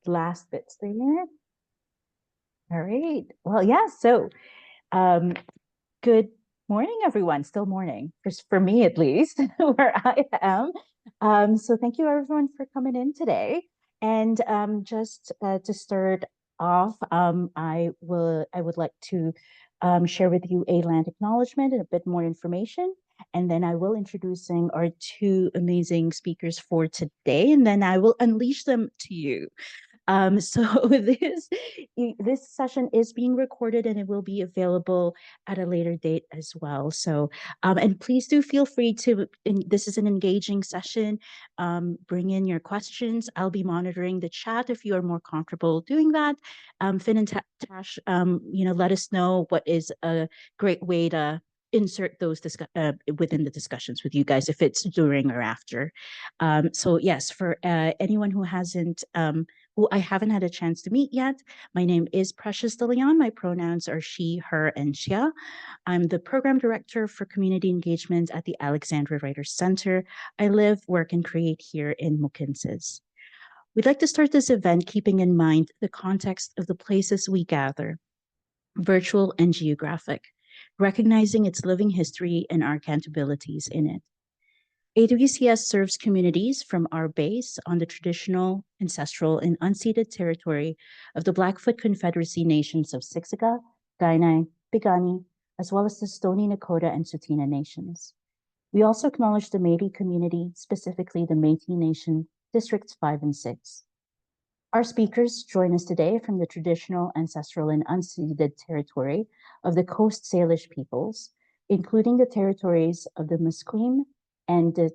last bits there. All right. Well, yeah. So, um, good morning, everyone. Still morning, for me at least, where I am. So, thank you everyone for coming in today. And just to start off, I would like to share with you a land acknowledgement and a bit more information. And then I will introducing our two amazing speakers for today, and then I will unleash them to you. So this session is being recorded and it will be available at a later date as well. So and please do feel free to. This is an engaging session. Bring in your questions. I'll be monitoring the chat if you are more comfortable doing that. Finn and Tash, let us know what is a great way to insert those within the discussions with you guys if it's during or after. So yes, for anyone who hasn't who I haven't had a chance to meet yet. My name is Precious De Leon. My pronouns are she, her, and shia. I'm the program director for community engagement at the Alexandra Writers Center. I live, work, and create here in Mohkinstsis. We'd like to start this event keeping in mind the context of the places we gather, virtual and geographic, recognizing its living history and our accountabilities in it. AWCS serves communities from our base on the traditional, ancestral, and unceded territory of the Blackfoot Confederacy nations of Siksika, Kainai, Piikani, as well as the Stoney Nakoda and Tsuut'ina nations. We also acknowledge the Métis community, specifically the Métis Nation, Districts 5 and 6. Our speakers join us today from the traditional, ancestral, and unceded territory of the Coast Salish peoples, including the territories of the Musqueam, and the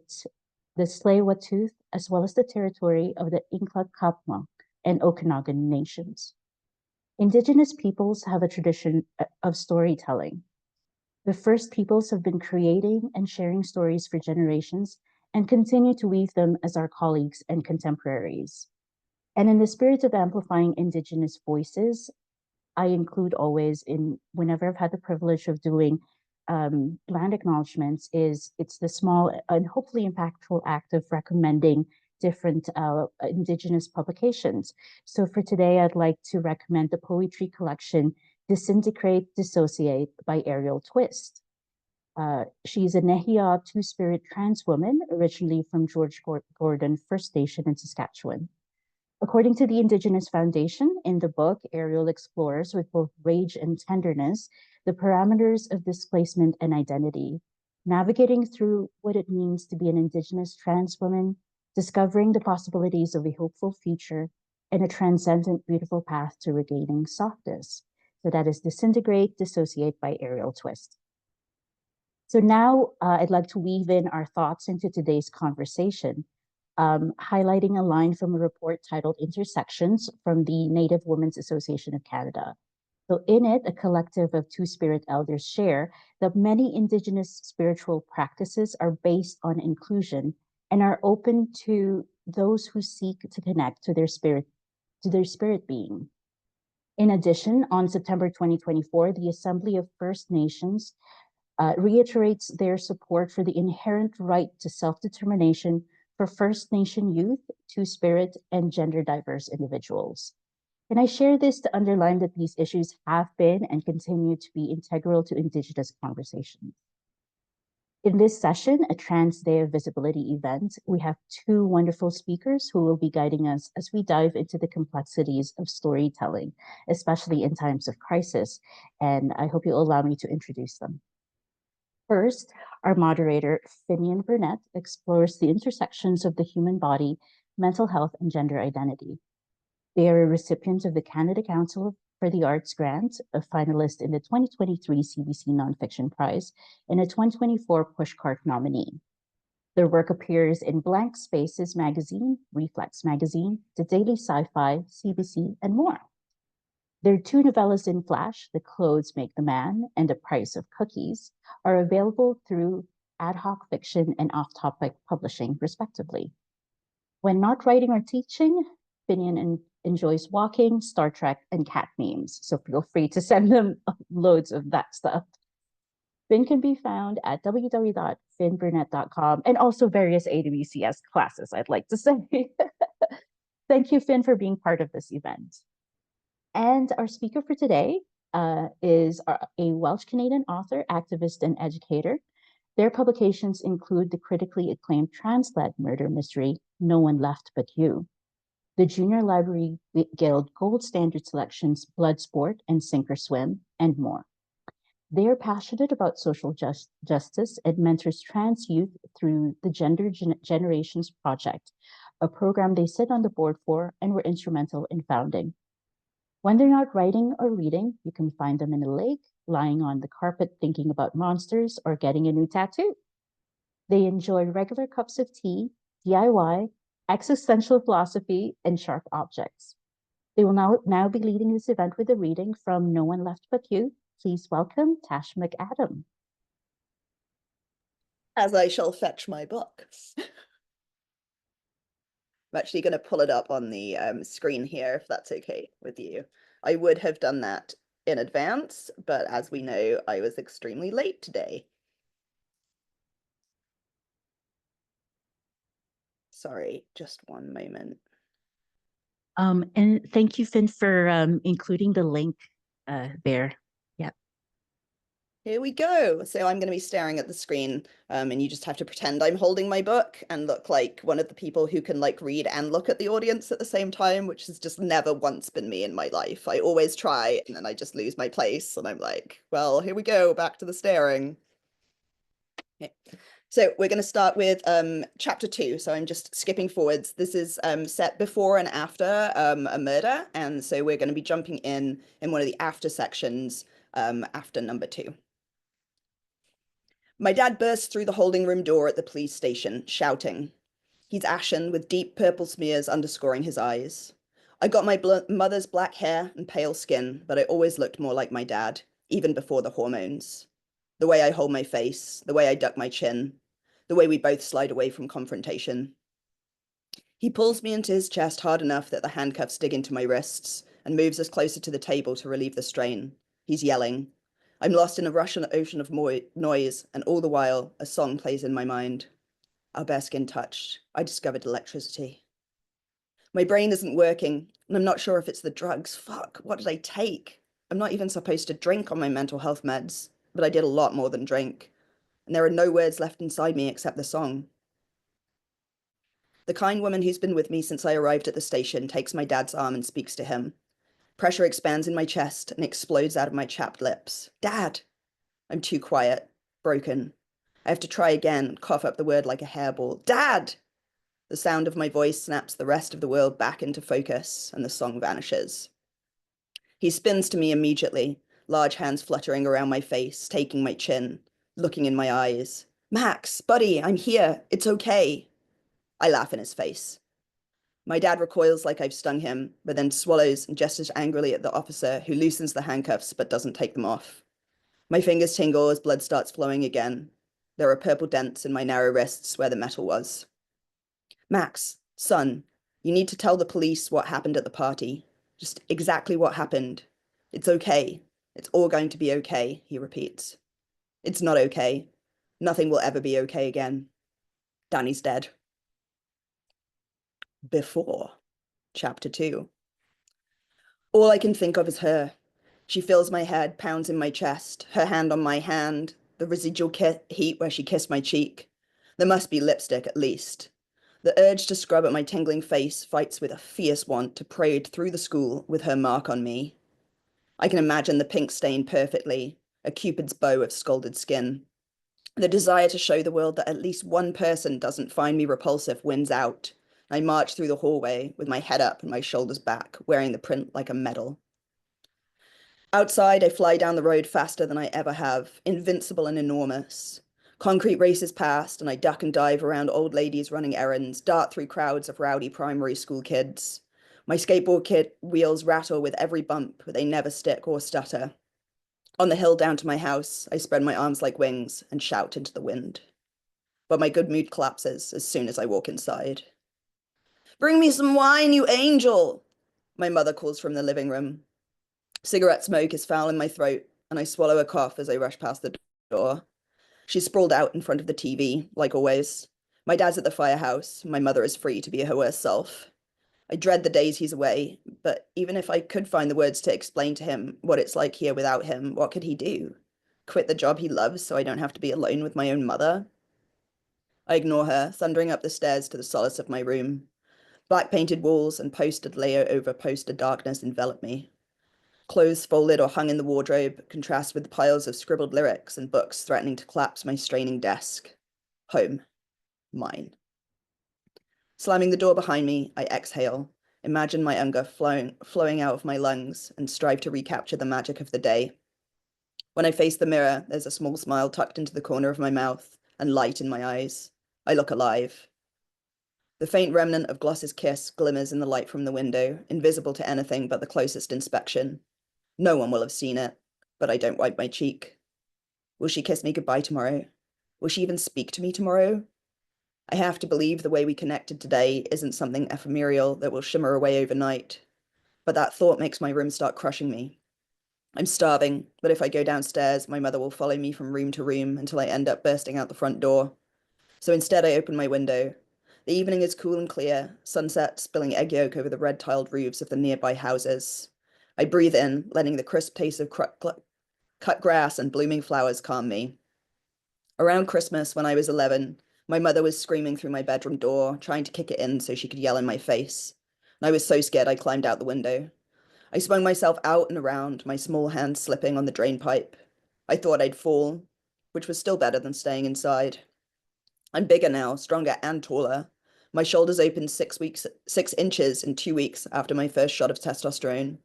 Tsleil-Waututh, as well as the territory of the Inclacupma and Okanagan nations. Indigenous peoples have a tradition of storytelling. The First Peoples have been creating and sharing stories for generations and continue to weave them as our colleagues and contemporaries. And in the spirit of amplifying Indigenous voices, I include always whenever I've had the privilege of doing land acknowledgements, it's the small and hopefully impactful act of recommending different Indigenous publications. So for today, I'd like to recommend the poetry collection Disintegrate, Dissociate by Ariel Twist. She's a Nehiyah Two-Spirit trans woman, originally from George Gordon First Nation in Saskatchewan. According to the Indigenous Foundation, in the book, Ariel explores with both rage and tenderness the parameters of displacement and identity, navigating through what it means to be an Indigenous trans woman, discovering the possibilities of a hopeful future, and a transcendent, beautiful path to regaining softness. So that is Disintegrate, Dissociate by Ariel Twist. So now I'd like to weave in our thoughts into today's conversation. Highlighting a line from a report titled Intersections from the Native Women's Association of Canada. So in it, a collective of Two-Spirit elders share that many Indigenous spiritual practices are based on inclusion and are open to those who seek to connect to their spirit being. In addition, on September 2024, the Assembly of First Nations reiterates their support for the inherent right to self-determination for First Nation youth, Two-Spirit, and gender diverse individuals. And I share this to underline that these issues have been and continue to be integral to Indigenous conversations. In this session, a Trans Day of Visibility event, we have two wonderful speakers who will be guiding us as we dive into the complexities of storytelling, especially in times of crisis. And I hope you'll allow me to introduce them. First, our moderator, Finnian Burnett, explores the intersections of the human body, mental health, and gender identity. They are a recipient of the Canada Council for the Arts Grant, a finalist in the 2023 CBC Nonfiction Prize, and a 2024 Pushcart nominee. Their work appears in Blank Spaces magazine, Reflex magazine, The Daily Sci-Fi, CBC, and more. Their two novellas in Flash, The Clothes Make the Man and The Price of Cookies, are available through Ad Hoc Fiction and Off Topic Publishing, respectively. When not writing or teaching, Finnian enjoys walking, Star Trek, and cat memes, so feel free to send them loads of that stuff. Finn can be found at www.finnburnett.com and also various AWCS classes, I'd like to say. Thank you, Finn, for being part of this event. And our speaker for today is a Welsh-Canadian author, activist, and educator. Their publications include the critically acclaimed trans-led murder mystery, No One Left But You, the Junior Library Guild Gold Standard Selections, Bloodsport and Sink or Swim, and more. They are passionate about social justice and mentors trans youth through the Gender Generations Project, a program they sit on the board for and were instrumental in founding. When they're not writing or reading, you can find them in a lake, lying on the carpet thinking about monsters, or getting a new tattoo. They enjoy regular cups of tea, DIY, existential philosophy, and sharp objects. They will now be leading this event with a reading from No One Left But You. Please welcome Tash McAdam. As I shall fetch my book. I'm actually going to pull it up on the screen here, if that's okay with you. I would have done that in advance, but as we know, I was extremely late today. Sorry, just one moment. And thank you, Finn, for including the link there. Yeah. Here we go. So I'm going to be staring at the screen, and you just have to pretend I'm holding my book and look like one of the people who can like read and look at the audience at the same time, which has just never once been me in my life. I always try, and then I just lose my place, and I'm like, well, here we go, back to the staring. Okay. So we're going to start with chapter 2. So I'm just skipping forwards. This is set before and after a murder. And so we're going to be jumping in one of the after sections after number 2. My dad burst through the holding room door at the police station, shouting. He's ashen with deep purple smears underscoring his eyes. I got my mother's black hair and pale skin, but I always looked more like my dad, even before the hormones. The way I hold my face, the way I duck my chin, the way we both slide away from confrontation. He pulls me into his chest hard enough that the handcuffs dig into my wrists and moves us closer to the table to relieve the strain. He's yelling. I'm lost in a Russian ocean of noise, and all the while, a song plays in my mind. Our bare skin touched. I discovered electricity. My brain isn't working, and I'm not sure if it's the drugs. Fuck, what did I take? I'm not even supposed to drink on my mental health meds, but I did a lot more than drink. And there are no words left inside me except the song. The kind woman who's been with me since I arrived at the station takes my dad's arm and speaks to him. Pressure expands in my chest and explodes out of my chapped lips. Dad! I'm too quiet, broken. I have to try again, cough up the word like a hairball. Dad! The sound of my voice snaps the rest of the world back into focus, and the song vanishes. He spins to me immediately, large hands fluttering around my face, taking my chin, looking in my eyes. Max, buddy, I'm here. It's okay. I laugh in his face. My dad recoils like I've stung him, but then swallows and gestures angrily at the officer who loosens the handcuffs but doesn't take them off. My fingers tingle as blood starts flowing again. There are purple dents in my narrow wrists where the metal was. Max, son, you need to tell the police what happened at the party. Just exactly what happened. It's okay. It's all going to be okay, he repeats. It's not okay. Nothing will ever be okay again. Danny's dead. Before chapter 2. All I can think of is her. She fills my head, pounds in my chest, her hand on my hand, the residual heat where she kissed my cheek. There must be lipstick at least. The urge to scrub at my tingling face fights with a fierce want to parade through the school with her mark on me. I can imagine the pink stain perfectly, a cupid's bow of scalded skin. The desire to show the world that at least one person doesn't find me repulsive wins out. I march through the hallway with my head up and my shoulders back, wearing the print like a medal. Outside, I fly down the road faster than I ever have, invincible and enormous. Concrete races past, and I duck and dive around old ladies running errands, dart through crowds of rowdy primary school kids. My skateboard kit wheels rattle with every bump, but they never stick or stutter. On the hill down to my house, I spread my arms like wings and shout into the wind. But my good mood collapses as soon as I walk inside. Bring me some wine, you angel! My mother calls from the living room. Cigarette smoke is foul in my throat, and I swallow a cough as I rush past the door. She's sprawled out in front of the TV, like always. My dad's at the firehouse. My mother is free to be her worst self. I dread the days he's away, but even if I could find the words to explain to him what it's like here without him, what could he do? Quit the job he loves so I don't have to be alone with my own mother? I ignore her, thundering up the stairs to the solace of my room. Black painted walls and postered layer over poster darkness envelop me. Clothes folded or hung in the wardrobe contrast with piles of scribbled lyrics and books threatening to collapse my straining desk. Home. Mine. Slamming the door behind me, I exhale, imagine my anger flowing out of my lungs, and strive to recapture the magic of the day. When I face the mirror, there's a small smile tucked into the corner of my mouth and light in my eyes. I look alive. The faint remnant of Gloss's kiss glimmers in the light from the window, invisible to anything but the closest inspection. No one will have seen it, but I don't wipe my cheek. Will she kiss me goodbye tomorrow? Will she even speak to me tomorrow? I have to believe the way we connected today isn't something ephemeral that will shimmer away overnight. But that thought makes my room start crushing me. I'm starving, but if I go downstairs, my mother will follow me from room to room until I end up bursting out the front door. So instead, I open my window. The evening is cool and clear, sunset spilling egg yolk over the red-tiled roofs of the nearby houses. I breathe in, letting the crisp taste of cut grass and blooming flowers calm me. Around Christmas, when I was 11, my mother was screaming through my bedroom door, trying to kick it in so she could yell in my face. And I was so scared I climbed out the window. I swung myself out and around, my small hand slipping on the drain pipe. I thought I'd fall, which was still better than staying inside. I'm bigger now, stronger and taller. My shoulders opened 6 inches in 2 weeks after my first shot of testosterone.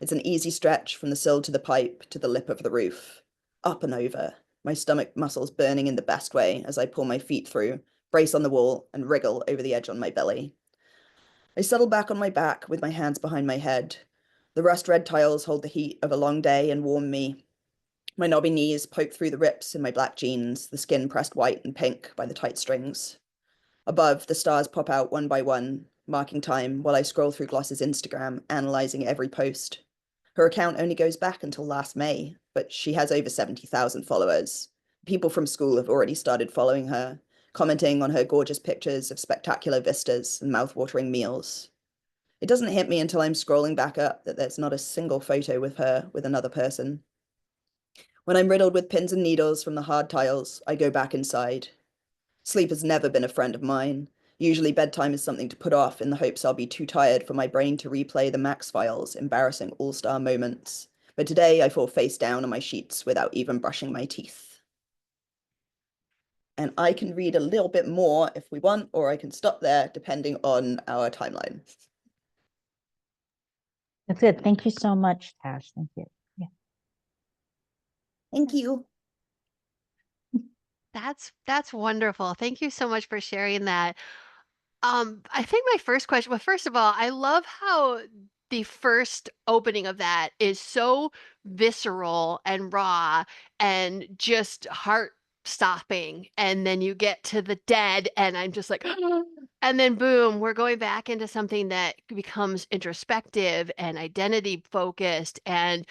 It's an easy stretch from the sill to the pipe to the lip of the roof. Up and over, my stomach muscles burning in the best way as I pull my feet through, brace on the wall, and wriggle over the edge on my belly. I settle back on my back with my hands behind my head. The rust-red tiles hold the heat of a long day and warm me. My knobby knees poke through the rips in my black jeans, the skin pressed white and pink by the tight strings. Above, the stars pop out one by one, marking time while I scroll through Gloss's Instagram, analyzing every post. Her account only goes back until last May, but she has over 70,000 followers. People from school have already started following her, commenting on her gorgeous pictures of spectacular vistas and mouth-watering meals. It doesn't hit me until I'm scrolling back up that there's not a single photo with her with another person. When I'm riddled with pins and needles from the hard tiles, I go back inside. Sleep has never been a friend of mine. Usually bedtime is something to put off in the hopes I'll be too tired for my brain to replay the Max Files' embarrassing all-star moments. But today I fall face down on my sheets without even brushing my teeth. And I can read a little bit more if we want, or I can stop there depending on our timeline. That's good. Thank you so much, Tash. Thank you. Yeah. Thank you. That's wonderful. Thank you so much for sharing that. I think my first question, well, first of all, I love how the first opening of that is so visceral and raw and just heart stopping. And then you get to the dead, and I'm just like, and then boom, we're going back into something that becomes introspective and identity focused and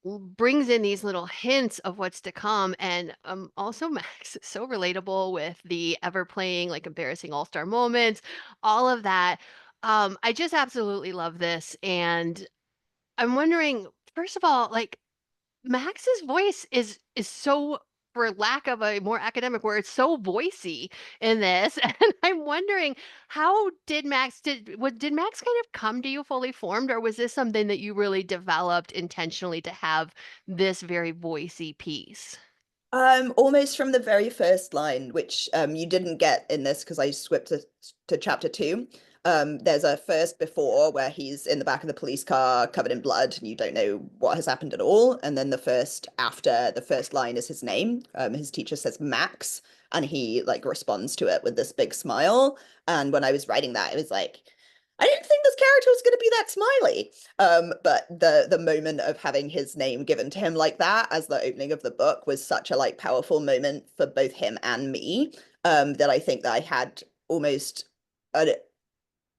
brings in these little hints of what's to come. And also Max is so relatable with the ever playing like embarrassing all-star moments, all of that. I just absolutely love this. And I'm wondering, first of all, like Max's voice is so, for lack of a more academic word, so voicey in this. And I'm wondering, how did did Max kind of come to you fully formed, or was this something that you really developed intentionally to have this very voicey piece? Almost from the very first line, which you didn't get in this because I skipped to chapter 2. There's a first before where he's in the back of the police car covered in blood and you don't know what has happened at all. And then the first after the first line is his name. His teacher says Max and he like responds to it with this big smile. And when I was writing that, it was like, I didn't think this character was going to be that smiley. But the moment of having his name given to him like that as the opening of the book was such a like powerful moment for both him and me, that I think that I had almost an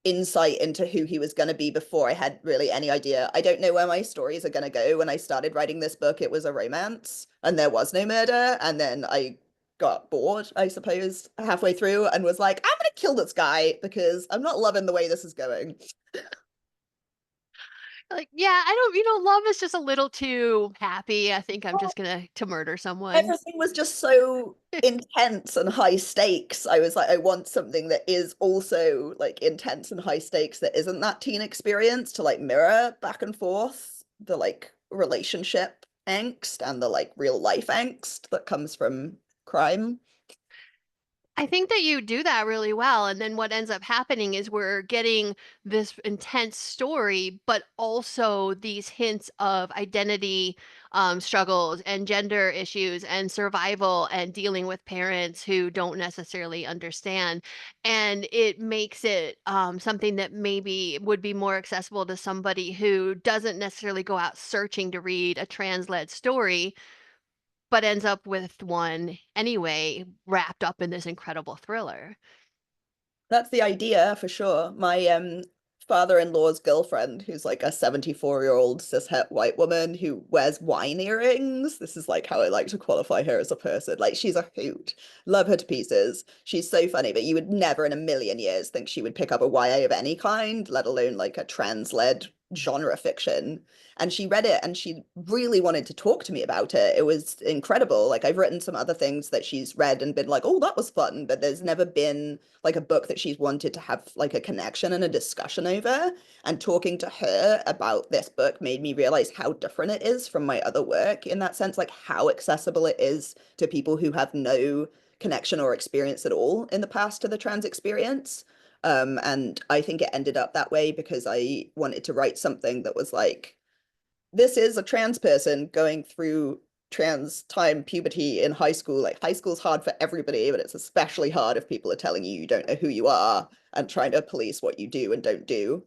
insight into who he was going to be before I had really any idea. I don't know where my stories are going to go. When I started writing this book, it was a romance and there was no murder. And then I got bored, I suppose, halfway through and was like, I'm going to kill this guy because I'm not loving the way this is going. Like, yeah, I don't, love is just a little too happy. I think I'm just gonna to murder someone. Everything was just so intense and high stakes. I was like, I want something that is also like intense and high stakes that isn't that teen experience to like mirror back and forth the like relationship angst and the like real life angst that comes from crime. I think that you do that really well. And then what ends up happening is we're getting this intense story, but also these hints of identity struggles and gender issues and survival and dealing with parents who don't necessarily understand. And it makes it something that maybe would be more accessible to somebody who doesn't necessarily go out searching to read a trans-led story but ends up with one anyway, wrapped up in this incredible thriller. That's the idea for sure. My father-in-law's girlfriend, who's like a 74-year-old cishet white woman who wears wine earrings. This is like how I like to qualify her as a person. Like she's a hoot. Love her to pieces. She's so funny, but you would never in a million years think she would pick up a YA of any kind, let alone like a trans-led genre fiction. And she read it and she really wanted to talk to me about it. It was incredible. Like I've written some other things that she's read and been like, oh, that was fun, but there's never been like a book that she's wanted to have like a connection and a discussion over. And talking to her about this book made me realize how different it is from my other work in that sense, like how accessible it is to people who have no connection or experience at all in the past to the trans experience. And I think it ended up that way because I wanted to write something that was like, this is a trans person going through trans time puberty in high school. Like high school's hard for everybody, but it's especially hard if people are telling you you don't know who you are and trying to police what you do and don't do.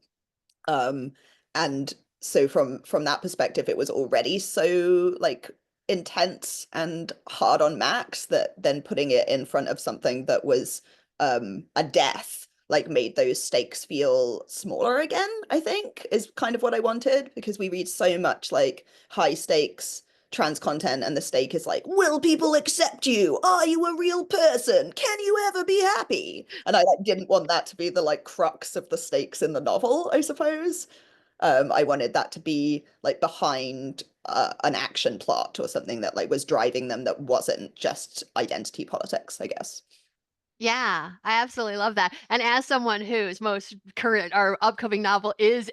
And so from that perspective, it was already so like intense and hard on Max that then putting it in front of something that was a death like made those stakes feel smaller again, I think, is kind of what I wanted because we read so much like high stakes trans content and the stake is like, will people accept you? Are you a real person? Can you ever be happy? And I like didn't want that to be the like crux of the stakes in the novel, I suppose. I wanted that to be like behind an action plot or something that like was driving them that wasn't just identity politics, I guess. Yeah, I absolutely love that. And as someone whose most current or upcoming novel is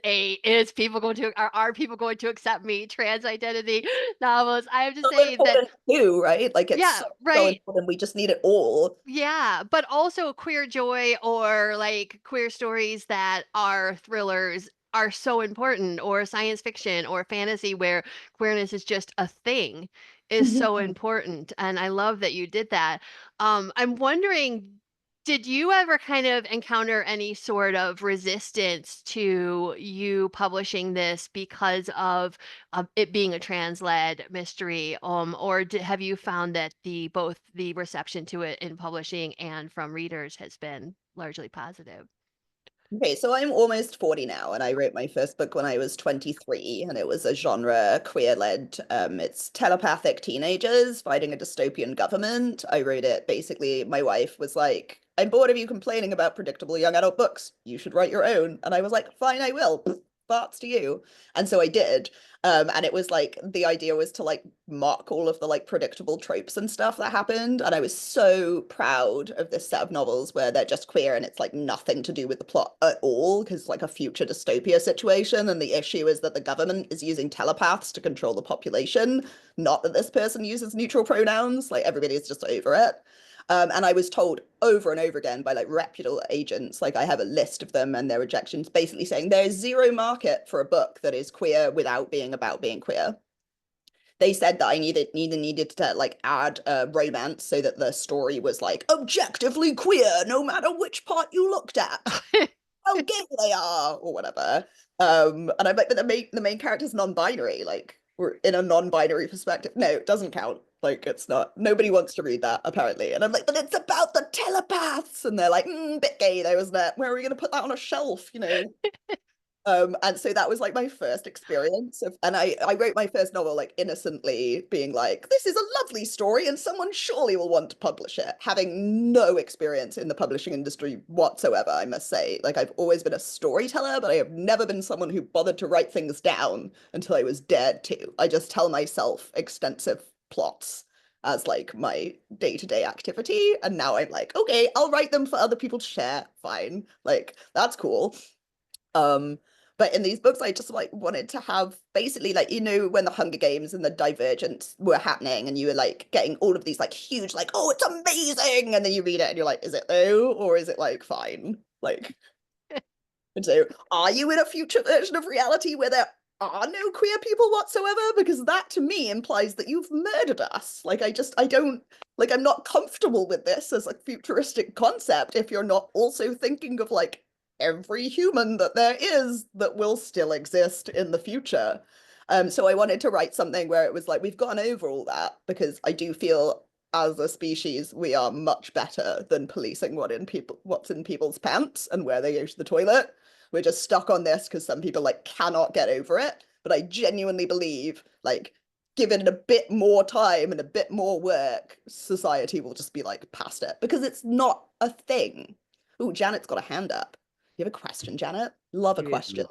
people going to are people going to accept me trans identity novels, I have to So say that important too, right? Like it's yeah, so, so right. important. We just need it all. Yeah, but also queer joy or like queer stories that are thrillers are so important, or science fiction or fantasy where queerness is just a thing is so Mhm. important. And I love that you did that. I'm wondering, did you ever kind of encounter any sort of resistance to you publishing this because of it being a trans-led mystery, or have you found that both the reception to it in publishing and from readers has been largely positive? Okay, so I'm almost 40 now, and I wrote my first book when I was 23, and it was a genre queer-led. It's telepathic teenagers fighting a dystopian government. I wrote it basically, my wife was like, I'm bored of you complaining about predictable young adult books. You should write your own. And I was like, fine, I will. Thoughts to you. And so I did. And it was like the idea was to like mock all of the like predictable tropes and stuff that happened. And I was so proud of this set of novels where they're just queer and it's like nothing to do with the plot at all, because it's like a future dystopia situation. And the issue is that the government is using telepaths to control the population, not that this person uses neutral pronouns. Like everybody's just over it. And I was told over and over again by like reputable agents, like I have a list of them and their rejections, basically saying there's zero market for a book that is queer without being about being queer. They said that I needed to like add romance so that the story was like objectively queer, no matter which part you looked at, how gay they are or whatever. And I'm like, but the main character's non-binary. Like we're in a non-binary perspective. No, it doesn't count. Like it's not. Nobody wants to read that apparently. And I'm like, but it's about the telepaths. And they're like, bit gay though, isn't it? Where are we gonna put that on a shelf? You know? And so that was like my first experience of, and I wrote my first novel like innocently being like, this is a lovely story and someone surely will want to publish it, having no experience in the publishing industry whatsoever, I must say. Like I've always been a storyteller, but I have never been someone who bothered to write things down until I was dared to. I just tell myself extensive plots as like my day-to-day activity. And now I'm like, okay, I'll write them for other people to share. Fine. Like that's cool. Um, but in these books, I just like wanted to have basically like, you know, when the Hunger Games and the Divergent were happening and you were like getting all of these like huge, like, oh, it's amazing. And then you read it and you're like, is it though? Or is it like fine? Like, and so are you in a future version of reality where there are no queer people whatsoever? Because that to me implies that you've murdered us. Like, I don't, like, I'm not comfortable with this as a futuristic concept if you're not also thinking of like every human that there is that will still exist in the future. So I wanted to write something where it was like, we've gone over all that because I do feel as a species, we are much better than policing what's in people's pants and where they go to the toilet. We're just stuck on this because some people like cannot get over it. But I genuinely believe like given it a bit more time and a bit more work, society will just be like past it because it's not a thing. Oh, Janet's got a hand up. You have a question, Janet? Love a question.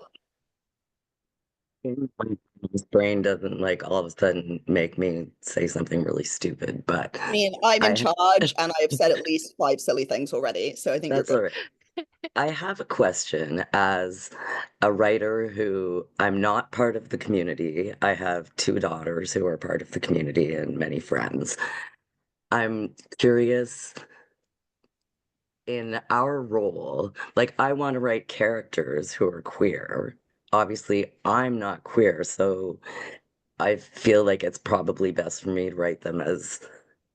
His brain doesn't like all of a sudden make me say something really stupid, but I mean, I'm in I charge and I've said at least 5 silly things already, so I think you're that's all good. right. I have a question as a writer who I'm not part of the community. I have two daughters who are part of the community and many friends. I'm curious in our role, like I want to write characters who are queer. Obviously, I'm not queer, so I feel like it's probably best for me to write them as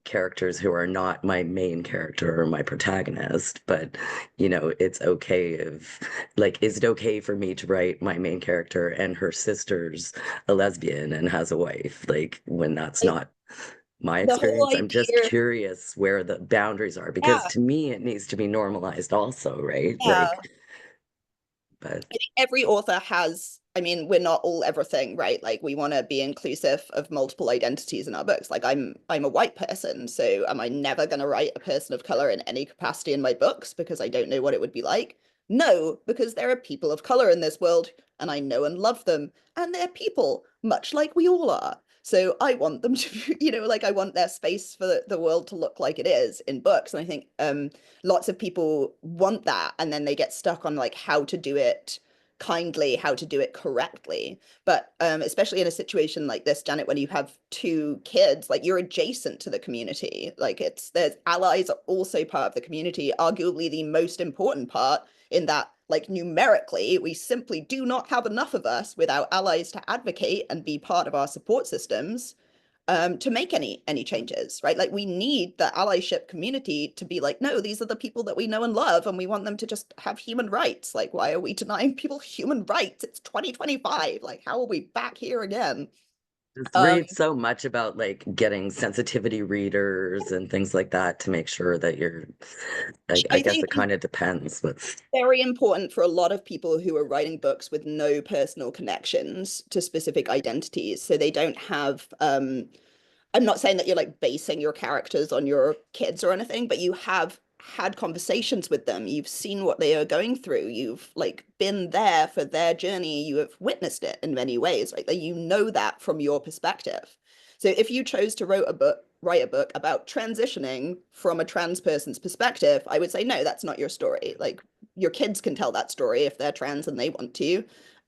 characters who are not my main character or my protagonist, but it's okay if like is it okay for me to write my main character and her sister's a lesbian and has a wife, like when that's Like, not my the whole experience? I'm just idea, curious where the boundaries are because yeah, to me it needs to be normalized also, right? yeah. Like, but I think every author has, I mean, we're not all everything, right? Like we want to be inclusive of multiple identities in our books. Like I'm a white person, so am I never going to write a person of color in any capacity in my books because I don't know what it would be like? No, because there are people of color in this world and I know and love them and they're people much like we all are. So I want them to, like I want their space for the world to look like it is in books. And I think lots of people want that and then they get stuck on like how to do it kindly, how to do it correctly. But especially in a situation like this, Janet, when you have two kids, like you're adjacent to the community. Like there's allies are also part of the community, arguably the most important part in that like numerically, we simply do not have enough of us without allies to advocate and be part of our support systems to make any changes, right? Like we need the allyship community to be like, no, these are the people that we know and love, and we want them to just have human rights. Like, why are we denying people human rights? It's 2025. Like, how are we back here again? just Um, read so much about like getting sensitivity readers and things like that to make sure that you're like, I I guess think it kind of depends with very important for a lot of people who are writing books with no personal connections to specific identities. So they don't have I'm not saying that you're like basing your characters on your kids or anything, but you have had conversations with them. You've seen what they are going through. You've like been there for their journey. You have witnessed it in many ways, right? Like you know that from your perspective. So if you chose to write a book about transitioning from a trans person's perspective, I would say, no, that's not your story. Like your kids can tell that story if they're trans and they want to.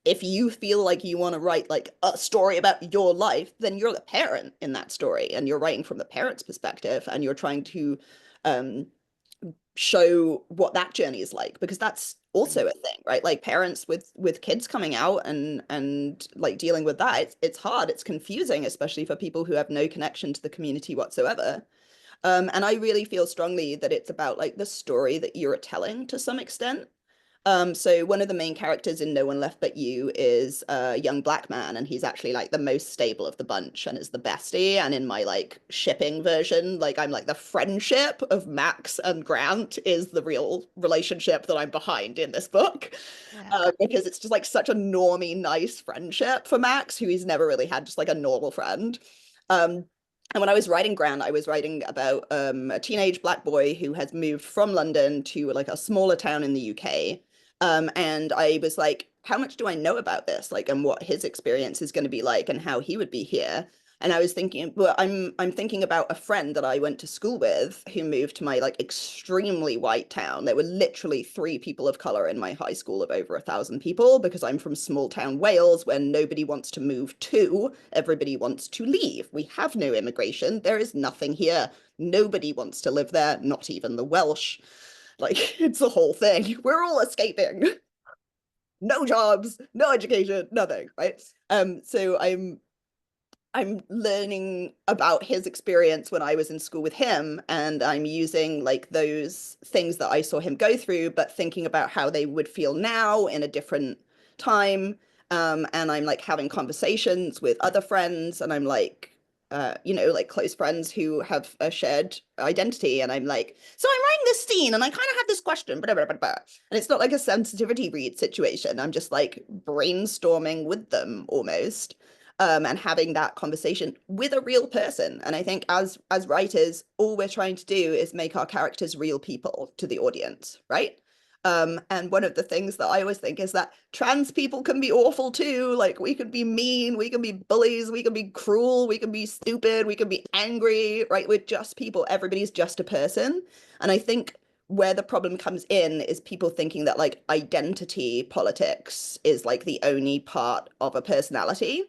If you feel like you want to write like a story about your life, then you're the parent in that story and you're writing from the parent's perspective and you're trying to um, show what that journey is like because that's also a thing, right? Like parents with kids coming out and like dealing with that, it's hard, it's confusing, especially for people who have no connection to the community whatsoever. And I really feel strongly that it's about like the story that you're telling to some extent. So one of the main characters in No One Left But You is a young black man, and he's actually like the most stable of the bunch and is the bestie. And in my like shipping version, like I'm like the friendship of Max and Grant is the real relationship that I'm behind in this book. Yeah. Because it's just like such a normie, nice friendship for Max, who he's never really had just like a normal friend. Um, and when I was writing Grant, I was writing about a teenage black boy who has moved from London to like a smaller town in the UK. And I was like, how much do I know about this? Like, and what his experience is going to be like and how he would be here. And I was thinking, well, I'm thinking about a friend that I went to school with who moved to my like extremely white town. There were literally 3 people of color in my high school of over 1,000 people because I'm from small town Wales where nobody wants to move to, everybody wants to leave. We have no immigration. There is nothing here. Nobody wants to live there, not even the Welsh. Like, it's the whole thing. We're all escaping. No jobs, no education, nothing, right? So I'm learning about his experience when I was in school with him, and I'm using like those things that I saw him go through, but thinking about how they would feel now in a different time. And I'm like having conversations with other friends, and I'm like, like close friends who have a shared identity. And I'm like, so I'm writing this scene, and I kind of have this question, blah, blah, blah, blah. And it's not like a sensitivity read situation. I'm just like brainstorming with them almost. And having that conversation with a real person. And I think as writers, all we're trying to do is make our characters real people to the audience, right? And one of the things that I always think is that trans people can be awful too. Like we can be mean, we can be bullies, we can be cruel, we can be stupid, we can be angry, right? We're just people. Everybody's just a person. And I think where the problem comes in is people thinking that like identity politics is like the only part of a personality.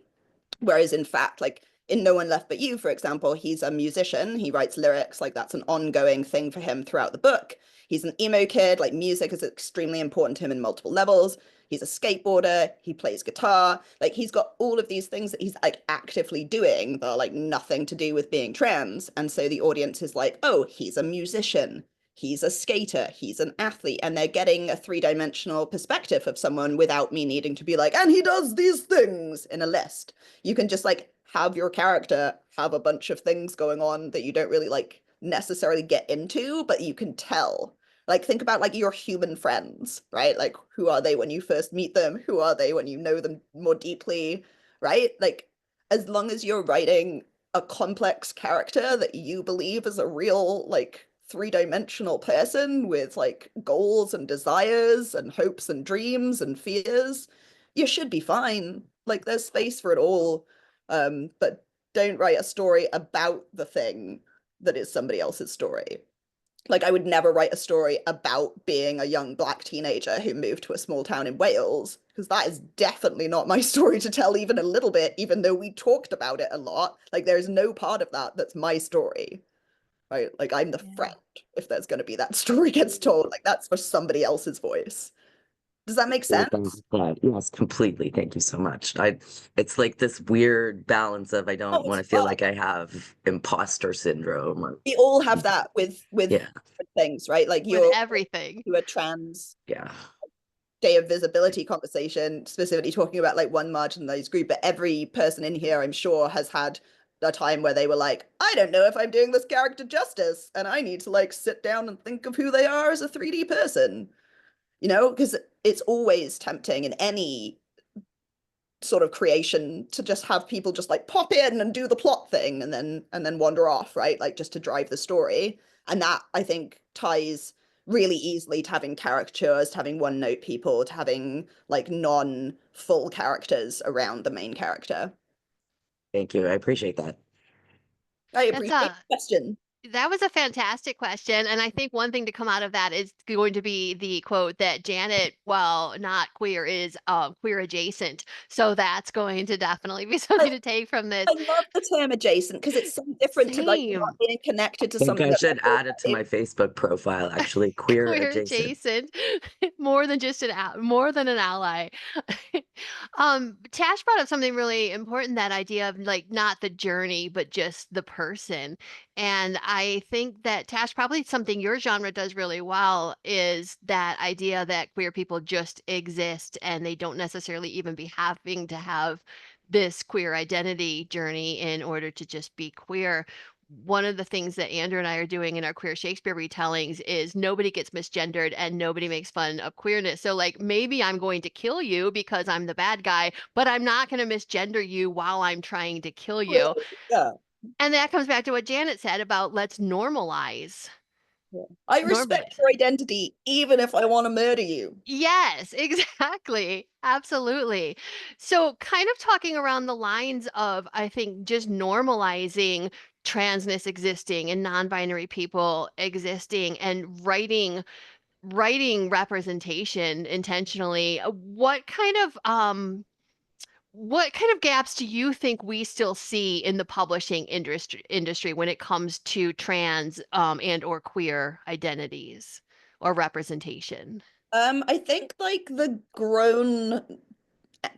Whereas in fact, like in No One Left But You, for example, he's a musician. He writes lyrics, like that's an ongoing thing for him throughout the book. He's an emo kid, like music is extremely important to him in multiple levels. He's a skateboarder, he plays guitar, like he's got all of these things that he's like actively doing that are like nothing to do with being trans. And so the audience is like, oh, he's a musician, he's a skater, he's an athlete, and they're getting a 3-dimensional perspective of someone without me needing to be like, and he does these things in a list. You can just like have your character have a bunch of things going on that you don't really like necessarily get into, but you can tell. Like think about like your human friends, right? Like who are they when you first meet them? Who are they when you know them more deeply, right? Like as long as you're writing a complex character that you believe is a real like 3-dimensional person with like goals and desires and hopes and dreams and fears, you should be fine. Like there's space for it all. But don't write a story about the thing that is somebody else's story. Like I would never write a story about being a young black teenager who moved to a small town in Wales, because that is definitely not my story to tell even a little bit, even though we talked about it a lot. Like there's no part of that that's my story, right? Like I'm the friend if there's going to be that story gets told. Like that's for somebody else's voice. Does that make sense? Yes, completely. Thank you so much. It's like this weird balance of I don't Oh, want to feel like I have imposter syndrome. We all have that with Yeah, things, right? Like With you're everything. to a trans yeah. day of visibility conversation, specifically talking about like one marginalized group, but every person in here, I'm sure, has had a time where they were like, I don't know if I'm doing this character justice, and I need to like sit down and think of who they are as a 3D person, because it's always tempting in any sort of creation to just have people just like pop in and do the plot thing and then wander off, right? Like just to drive the story. And that I think ties really easily to having caricatures, to having one-note people, to having like non-full characters around the main character. Thank you. I appreciate that. I That's appreciate the question. That was a fantastic question. And I think one thing to come out of that is going to be the quote that Janet, while not queer, is queer adjacent. So that's going to definitely be something to take from this. I love the term adjacent because it's so different to like Same. not being connected to I think something I that should add it to my Facebook profile, actually, queer Queer adjacent. adjacent. More than just more than an ally. Tash brought up something really important, that idea of like not the journey, but just the person. And I think that Tash, probably something your genre does really well is that idea that queer people just exist and they don't necessarily even be having to have this queer identity journey in order to just be queer. One of the things that Andrew and I are doing in our queer Shakespeare retellings is nobody gets misgendered and nobody makes fun of queerness. So, like, maybe I'm going to kill you because I'm the bad guy, but I'm not going to misgender you while I'm trying to kill you. Yeah. And that comes back to what Janet said about let's normalize. Yeah. I respect your identity, even if I want to murder you. Yes, exactly. Absolutely. So, kind of talking around the lines of, I think, just normalizing transness existing and non-binary people existing and writing representation intentionally. What kind of gaps do you think we still see in the publishing industry when it comes to trans and or queer identities or representation? I think like the grown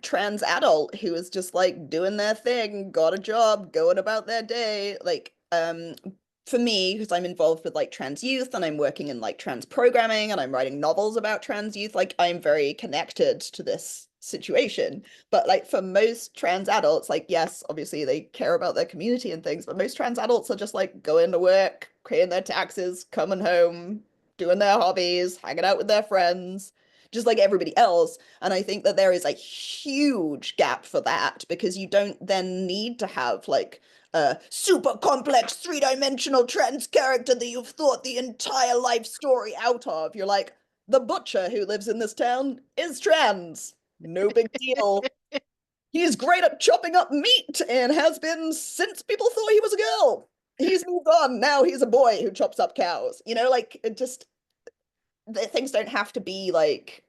trans adult who is just like doing their thing, got a job, going about their day. Like, for me, because I'm involved with like trans youth and I'm working in like trans programming and I'm writing novels about trans youth, like I'm very connected to this situation. But like for most trans adults, like yes, obviously they care about their community and things, but most trans adults are just like going to work, paying their taxes, coming home, doing their hobbies, hanging out with their friends, just like everybody else. And I think that there is a huge gap for that because you don't then need to have like a super complex three-dimensional trans character that you've thought the entire life story out of. You're like, the butcher who lives in this town is trans. No big deal. He's great at chopping up meat and has been since people thought he was a girl. He's moved on. Now he's a boy who chops up cows. You know, like it just things don't have to be like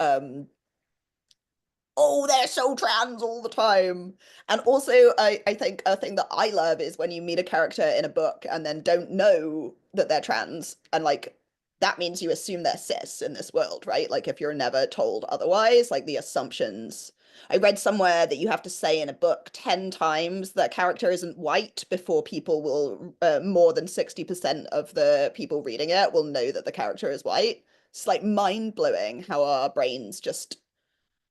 oh, they're so trans all the time. And also, I think a thing that I love is when you meet a character in a book and then don't know that they're trans. And like, that means you assume they're cis in this world, right? Like, if you're never told otherwise, like the assumptions. I read somewhere that you have to say in a book 10 times that character isn't white before people will, more than 60% of the people reading it will know that the character is white. It's like mind blowing how our brains just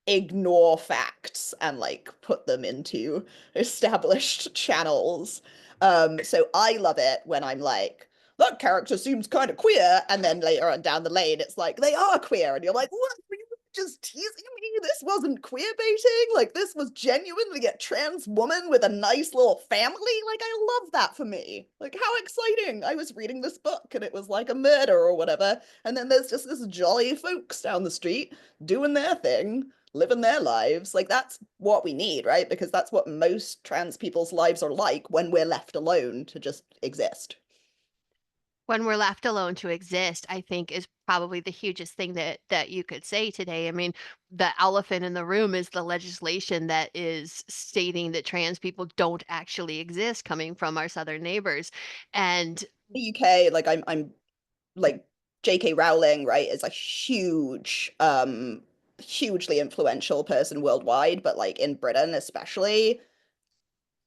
ignore facts and like put them into established channels. So I love it when I'm like, that character seems kind of queer, and then later on down the lane, it's like they are queer, and you're like, what? Were you just teasing me? This wasn't queer baiting. Like this was genuinely a trans woman with a nice little family. Like I love that for me. Like how exciting! I was reading this book and it was like a murder or whatever, and then there's just this jolly folks down the street doing their thing, living their lives. Like that's what we need, right? Because that's what most trans people's lives are like when we're left alone to just exist. When we're left alone to exist, I think is probably the hugest thing that you could say today. I mean, the elephant in the room is the legislation that is stating that trans people don't actually exist coming from our southern neighbors. And The UK, like I'm like J.K. Rowling, right, is a huge, hugely influential person worldwide, but like in Britain especially,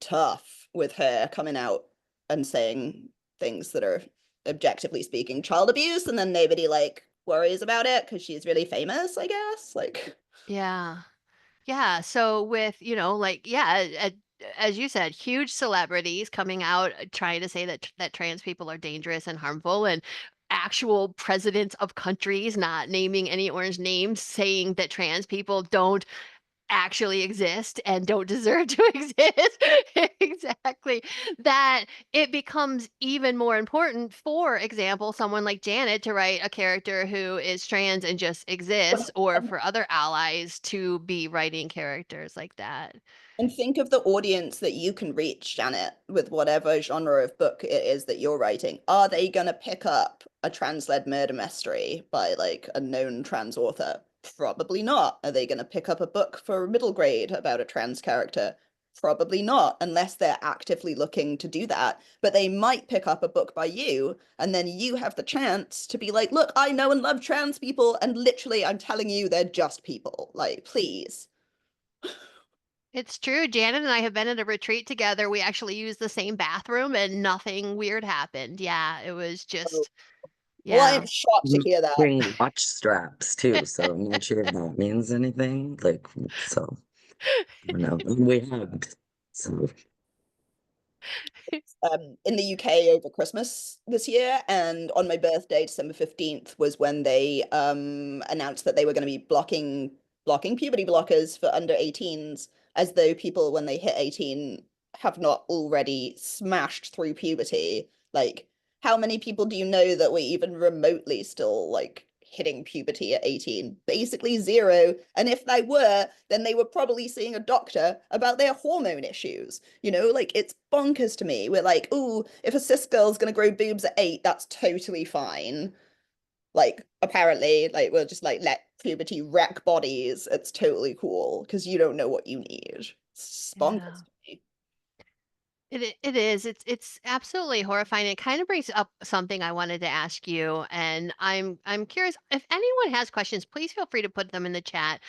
tough with her coming out and saying things that are objectively speaking child abuse, and then nobody like worries about it because she's really famous, I guess. Like, yeah. Yeah, so with, like, yeah, as you said, huge celebrities coming out trying to say that trans people are dangerous and harmful, and actual presidents of countries, not naming any orange names, saying that trans people don't actually exist and don't deserve to exist. Exactly. That it becomes even more important, for example, someone like Janet to write a character who is trans and just exists, or for other allies to be writing characters like that. and think of the audience that you can reach, Janet, with whatever genre of book it is that you're writing. Are they going to pick up a trans-led murder mystery by like a known trans author? Probably not. Are they going to pick up a book for middle grade about a trans character? Probably not, unless they're actively looking to do that. But they might pick up a book by you, and then you have the chance to be like, look, I know and love trans people, and literally I'm telling you they're just people. Like, please. It's true. Janet and I have been at a retreat together. We actually used the same bathroom and nothing weird happened. Yeah, it was Oh, just, well, I yeah. am shocked to hear that. Bring watch straps too, so I'm not sure if that means anything. Like, so I don't know. We hugged, so In the UK over Christmas this year, and on my birthday, December 15th, was when they announced that they were going to be blocking puberty blockers for under 18s, as though people when they hit 18 have not already smashed through puberty. Like, how many people do you know that were even remotely still like hitting puberty at 18? Basically zero. And if they were, then they were probably seeing a doctor about their hormone issues. You know, like it's bonkers to me. We're like, oh, if a cis girl's gonna grow boobs at 8, that's totally fine. Like, apparently, like we'll just like let puberty wreck bodies. It's totally cool because you don't know what you need. It's bonkers Yeah. to me. It is. It's absolutely horrifying. It kind of brings up something I wanted to ask you, and I'm curious if anyone has questions, please feel free to put them in the chat,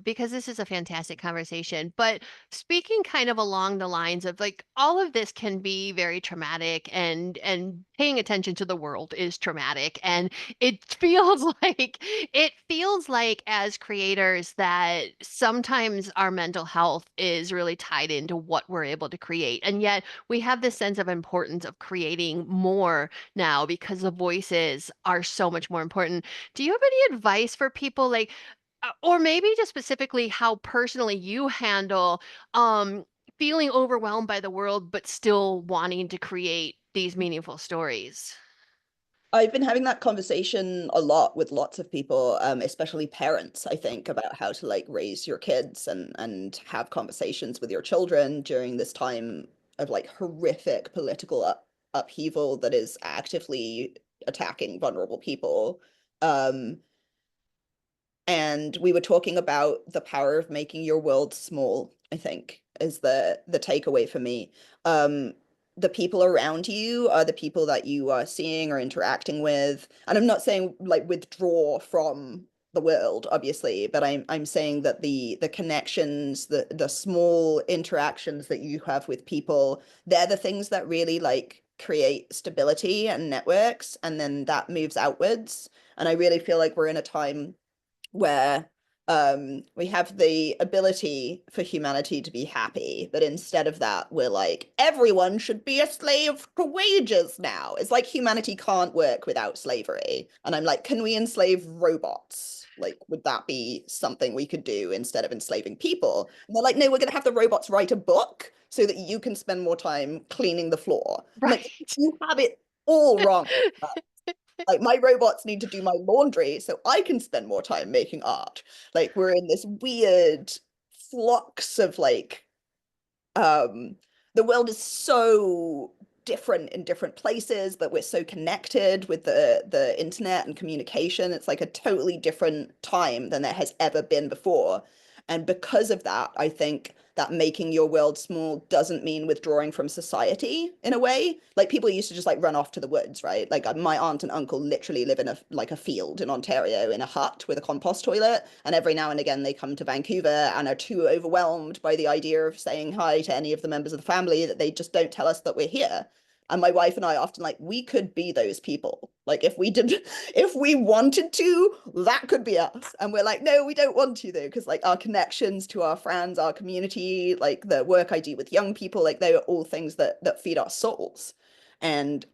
because this is a fantastic conversation. But speaking kind of along the lines of like all of this can be very traumatic, and paying attention to the world is traumatic, and it feels like as creators that sometimes our mental health is really tied into what we're able to create. And yet we have this sense of importance of creating more now because the voices are so much more important. Do you have any advice for people like or maybe just specifically how personally you handle feeling overwhelmed by the world but still wanting to create these meaningful stories? I've been having that conversation a lot with lots of people, especially parents, I think, about how to like raise your kids and have conversations with your children during this time of like horrific political upheaval that is actively attacking vulnerable people. Um, and we were talking about the power of making your world small, I think, is the takeaway for me. The people around you are the people that you are seeing or interacting with. And I'm not saying like withdraw from the world, obviously, but I'm saying that the connections, the small interactions that you have with people, they're the things that really like create stability and networks, and then that moves outwards. And I really feel like we're in a time where we have the ability for humanity to be happy, but instead of that, we're like, everyone should be a slave to wages now. It's like humanity can't work without slavery. And I'm like, can we enslave robots? Like, would that be something we could do instead of enslaving people? And they're like, no, we're going to have the robots write a book so that you can spend more time cleaning the floor. I'm like, Right. you have it all wrong. Like my robots need to do my laundry so I can spend more time making art. Like we're in this weird flux of like the world is so different in different places, but we're so connected with the internet and communication. It's like a totally different time than there has ever been before. And because of that, I think that making your world small doesn't mean withdrawing from society in a way. Like people used to just like run off to the woods, right? Like my aunt and uncle literally live in a like a field in Ontario in a hut with a compost toilet, and every now and again they come to Vancouver and are too overwhelmed by the idea of saying hi to any of the members of the family that they just don't tell us that we're here. And my wife and I often like, we could be those people. Like if we did, if we wanted to, that could be us. And we're like, no, we don't want to though, because like our connections to our friends, our community, like the work I do with young people, like they are all things that feed our souls. And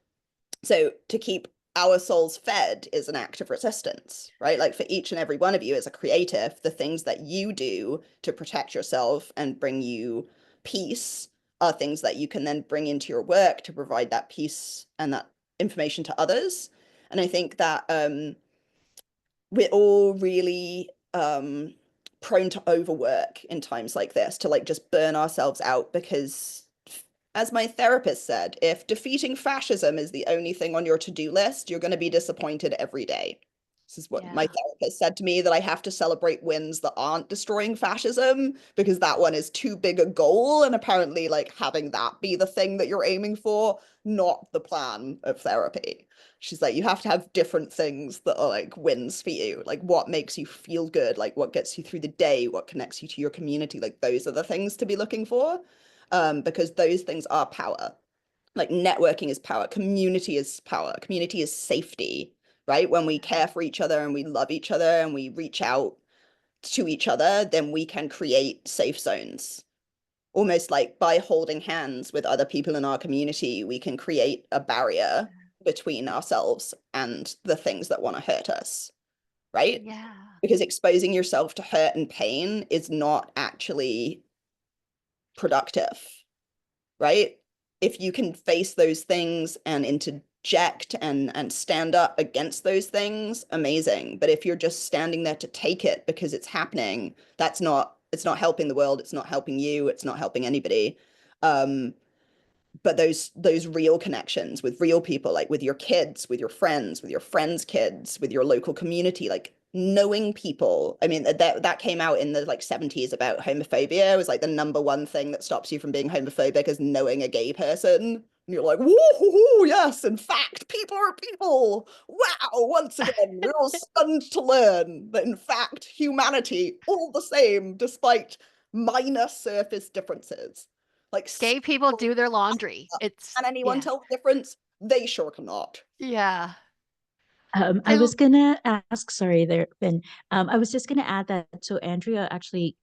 so to keep our souls fed is an act of resistance, right? Like for each and every one of you as a creative, the things that you do to protect yourself and bring you peace are things that you can then bring into your work to provide that peace and that information to others. And I think that we're all really prone to overwork in times like this, to like just burn ourselves out because as my therapist said, if defeating fascism is the only thing on your to-do list, you're going to be disappointed every day. This is what my Yeah. therapist said to me, that I have to celebrate wins that aren't destroying fascism, because that one is too big a goal. And apparently, like, having that be the thing that you're aiming for, not the plan of therapy. She's like, you have to have different things that are like wins for you. Like, what makes you feel good? Like, what gets you through the day? What connects you to your community? Like, those are the things to be looking for, because those things are power. Like, networking is power, community is power, community is safety, right? When we care for each other and we love each other and we reach out to each other, then we can create safe zones. Almost like by holding hands with other people in our community, we can create a barrier between ourselves and the things that want to hurt us, right? Yeah. Because exposing yourself to hurt and pain is not actually productive, right? If you can face those things and interject and stand up against those things, amazing. But if you're just standing there to take it because it's happening, it's not helping the world, it's not helping you, it's not helping anybody. But those real connections with real people, like with your kids, with your friends' kids, with your local community, like knowing people. I mean, that came out in the like 70s about homophobia. It was like the #1 thing that stops you from being homophobic is knowing a gay person. And you're like, whoa, yes, in fact, people are people. Wow, once again, we're all stunned to learn that in fact, humanity, all the same, despite minor surface differences. Like, Gay people do their laundry. It's, can anyone yeah. tell the difference? They sure cannot. Yeah. I was gonna ask, sorry there, Ben. I was just gonna add that, so Andrea actually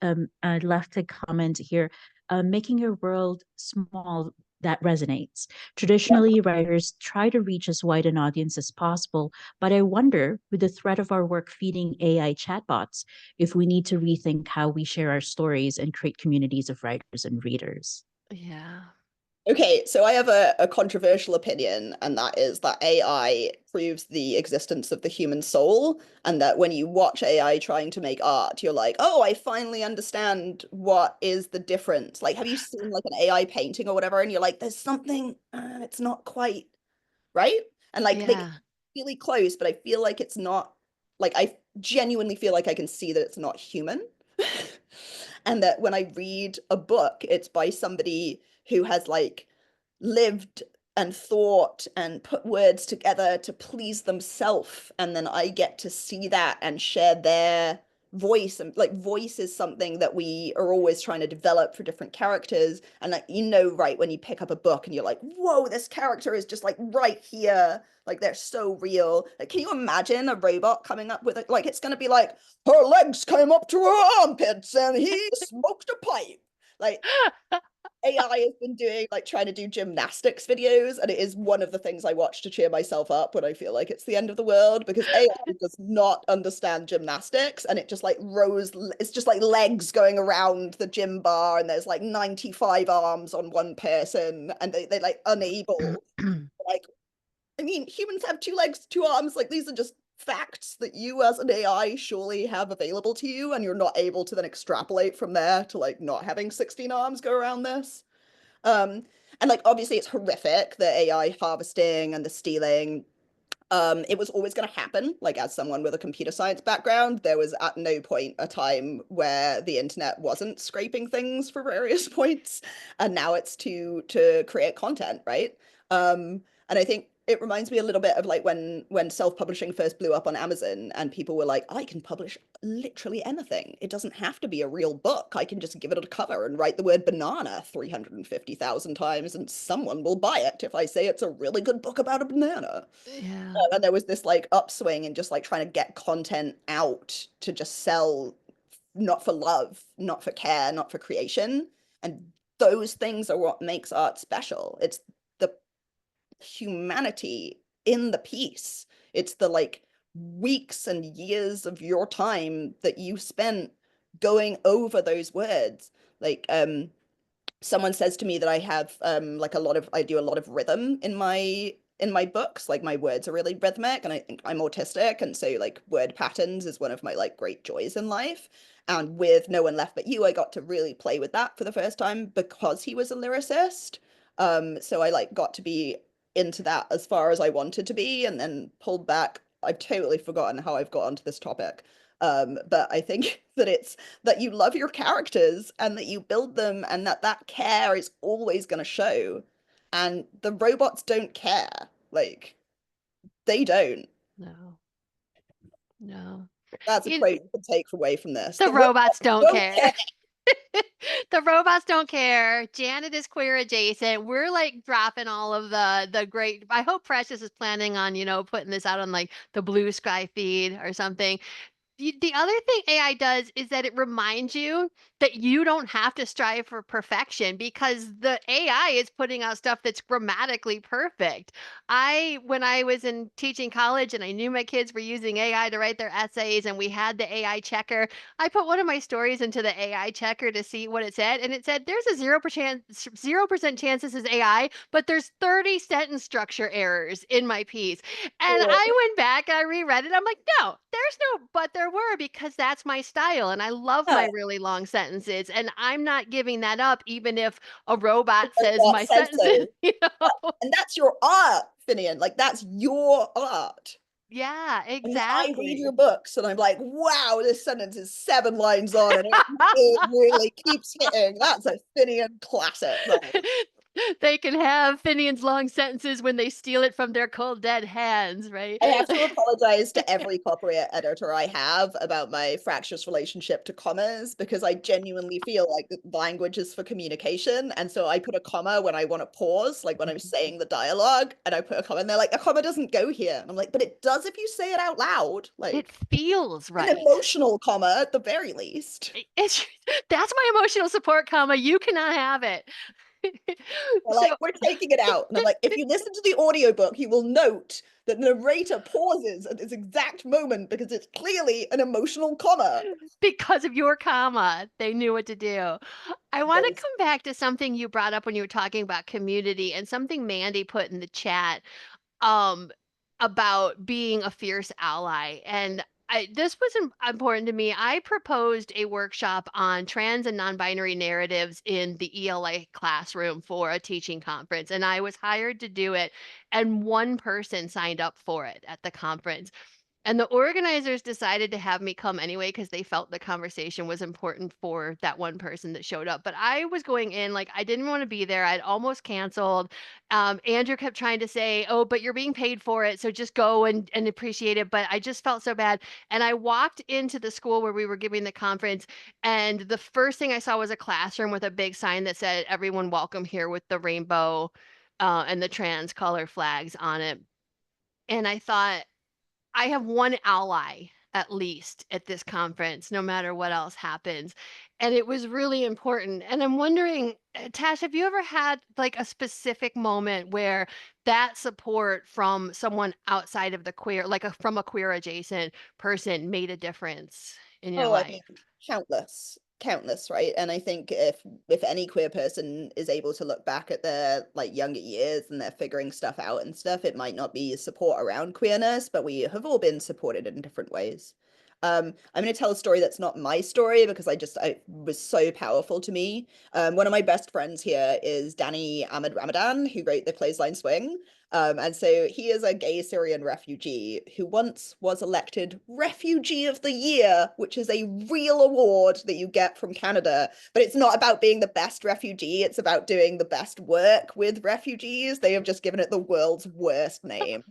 left a comment here, making your world small that resonates. Traditionally, writers try to reach as wide an audience as possible, but I wonder, with the threat of our work feeding AI chatbots, if we need to rethink how we share our stories and create communities of writers and readers. Yeah. Okay, so I have a controversial opinion, and that is that AI proves the existence of the human soul, and that when you watch AI trying to make art, you're like, oh, I finally understand what is the difference. Like, have you seen like an AI painting or whatever, and you're like, there's something, it's not quite right? And like they Yeah. really close, but I feel like it's not, like I genuinely feel like I can see that it's not human. And that when I read a book, it's by somebody who has like lived and thought and put words together to please themselves. And then I get to see that and share their voice. And like, voice is something that we are always trying to develop for different characters. And like, right, when you pick up a book and you're like, whoa, this character is just like right here. Like, they're so real. Like, can you imagine a robot coming up with it? Like, it's going to be like, her legs came up to her armpits and he smoked a pipe. Like, AI has been doing, like, trying to do gymnastics videos, and it is one of the things I watch to cheer myself up when I feel like it's the end of the world, because AI does not understand gymnastics, and it just like it's just like legs going around the gym bar, and there's like 95 arms on one person, and they like unable, like, I mean, humans have 2 legs, 2 arms, like these are just facts that you as an AI surely have available to you, and you're not able to then extrapolate from there to like not having 16 arms go around this. Um, and like obviously it's horrific, the AI harvesting and the stealing. It was always going to happen. Like, as someone with a computer science background, there was at no point a time where the internet wasn't scraping things for various points, and now it's to create content, right? And I think it reminds me a little bit of like when self-publishing first blew up on Amazon, and people were like, I can publish literally anything. It doesn't have to be a real book. I can just give it a cover and write the word banana 350,000 times, and someone will buy it if I say it's a really good book about a banana. Yeah. And there was this like upswing in just like trying to get content out to just sell, not for love, not for care, not for creation. And those things are what makes art special. It's the humanity in the piece. It's the like weeks and years of your time that you spent going over those words. Like, someone says to me that I have like I do a lot of rhythm in my books. Like, my words are really rhythmic, and I think I'm autistic, and so like word patterns is one of my like great joys in life. And with No One Left But You, I got to really play with that for the first time because he was a lyricist. So I like got to be into that as far as I wanted to be, and then pulled back I've totally forgotten how I've got onto this topic. But I think that it's that you love your characters and that you build them and that care is always going to show. And the robots don't care. Like, they don't. No, no. That's a You, quote you can take away from this. the The robots don't don't care. The robots don't care. Janet is queer adjacent. We're like dropping all of the great. I hope Precious is planning on, putting this out on like the Blue Sky feed or something. The other thing AI does is that it reminds you that you don't have to strive for perfection because the AI is putting out stuff that's grammatically perfect. When I was in teaching college and I knew my kids were using AI to write their essays and we had the AI checker, I put one of my stories into the AI checker to see what it said. And it said, there's a 0% chance this is AI, but there's 30 sentence structure errors in my piece. And I went back and I reread it. I'm like, no, there's no, but there were because that's my style. And I love my really long sentences. And I'm not giving that up, even if a robot says my says sentences, And that's your art, Finnian. Like, that's your art. Yeah, And I read exactly. your books and I'm like, wow, this sentence is 7 lines on and it really keeps hitting. That's a Finnian classic. Right? They can have Finian's long sentences when they steal it from their cold dead hands, right? I have to apologize to every copyright editor I have about my fractious relationship to commas because I genuinely feel like language is for communication. And so I put a comma when I want to pause, like when I'm saying the dialogue, and I put a comma and they're like, a comma doesn't go here. And I'm like, but it does if you say it out loud. Like, It feels right. An emotional comma at the very least. That's my emotional support comma. You cannot have it. Like, we're taking it out. And I'm like, if you listen to the audiobook, you will note that the narrator pauses at this exact moment because it's clearly an emotional comma. Because of your comma, they knew what to do. I want to come back to something you brought up when you were talking about community and something Mandy put in the chat about being a fierce ally. And this was important to me. I proposed a workshop on trans and non-binary narratives in the ELA classroom for a teaching conference, and I was hired to do it. And one person signed up for it at the conference. And the organizers decided to have me come anyway because they felt the conversation was important for that one person that showed up. But I was going in like I didn't want to be there. I'd almost canceled. Andrew kept trying to say, "Oh, but you're being paid for it, so just go and appreciate it." But I just felt so bad. And I walked into the school where we were giving the conference, and the first thing I saw was a classroom with a big sign that said, "Everyone welcome here," with the rainbow and the trans color flags on it. And I thought, I have one ally at least at this conference, no matter what else happens. And it was really important. And I'm wondering, Tash, have you ever had like a specific moment where that support from someone outside of the queer, like from a queer adjacent person, made a difference in your life? I mean, countless, right? And I think if any queer person is able to look back at their like younger years and they're figuring stuff out and stuff, it might not be support around queerness, but we have all been supported in different ways. I'm going to tell a story that's not my story because it was so powerful to me. One of my best friends here is Danny Ahmed Ramadan, who wrote the plays Line Swing. And so he is a gay Syrian refugee who once was elected Refugee of the Year, which is a real award that you get from Canada. But it's not about being the best refugee. It's about doing the best work with refugees. They have just given it the world's worst name.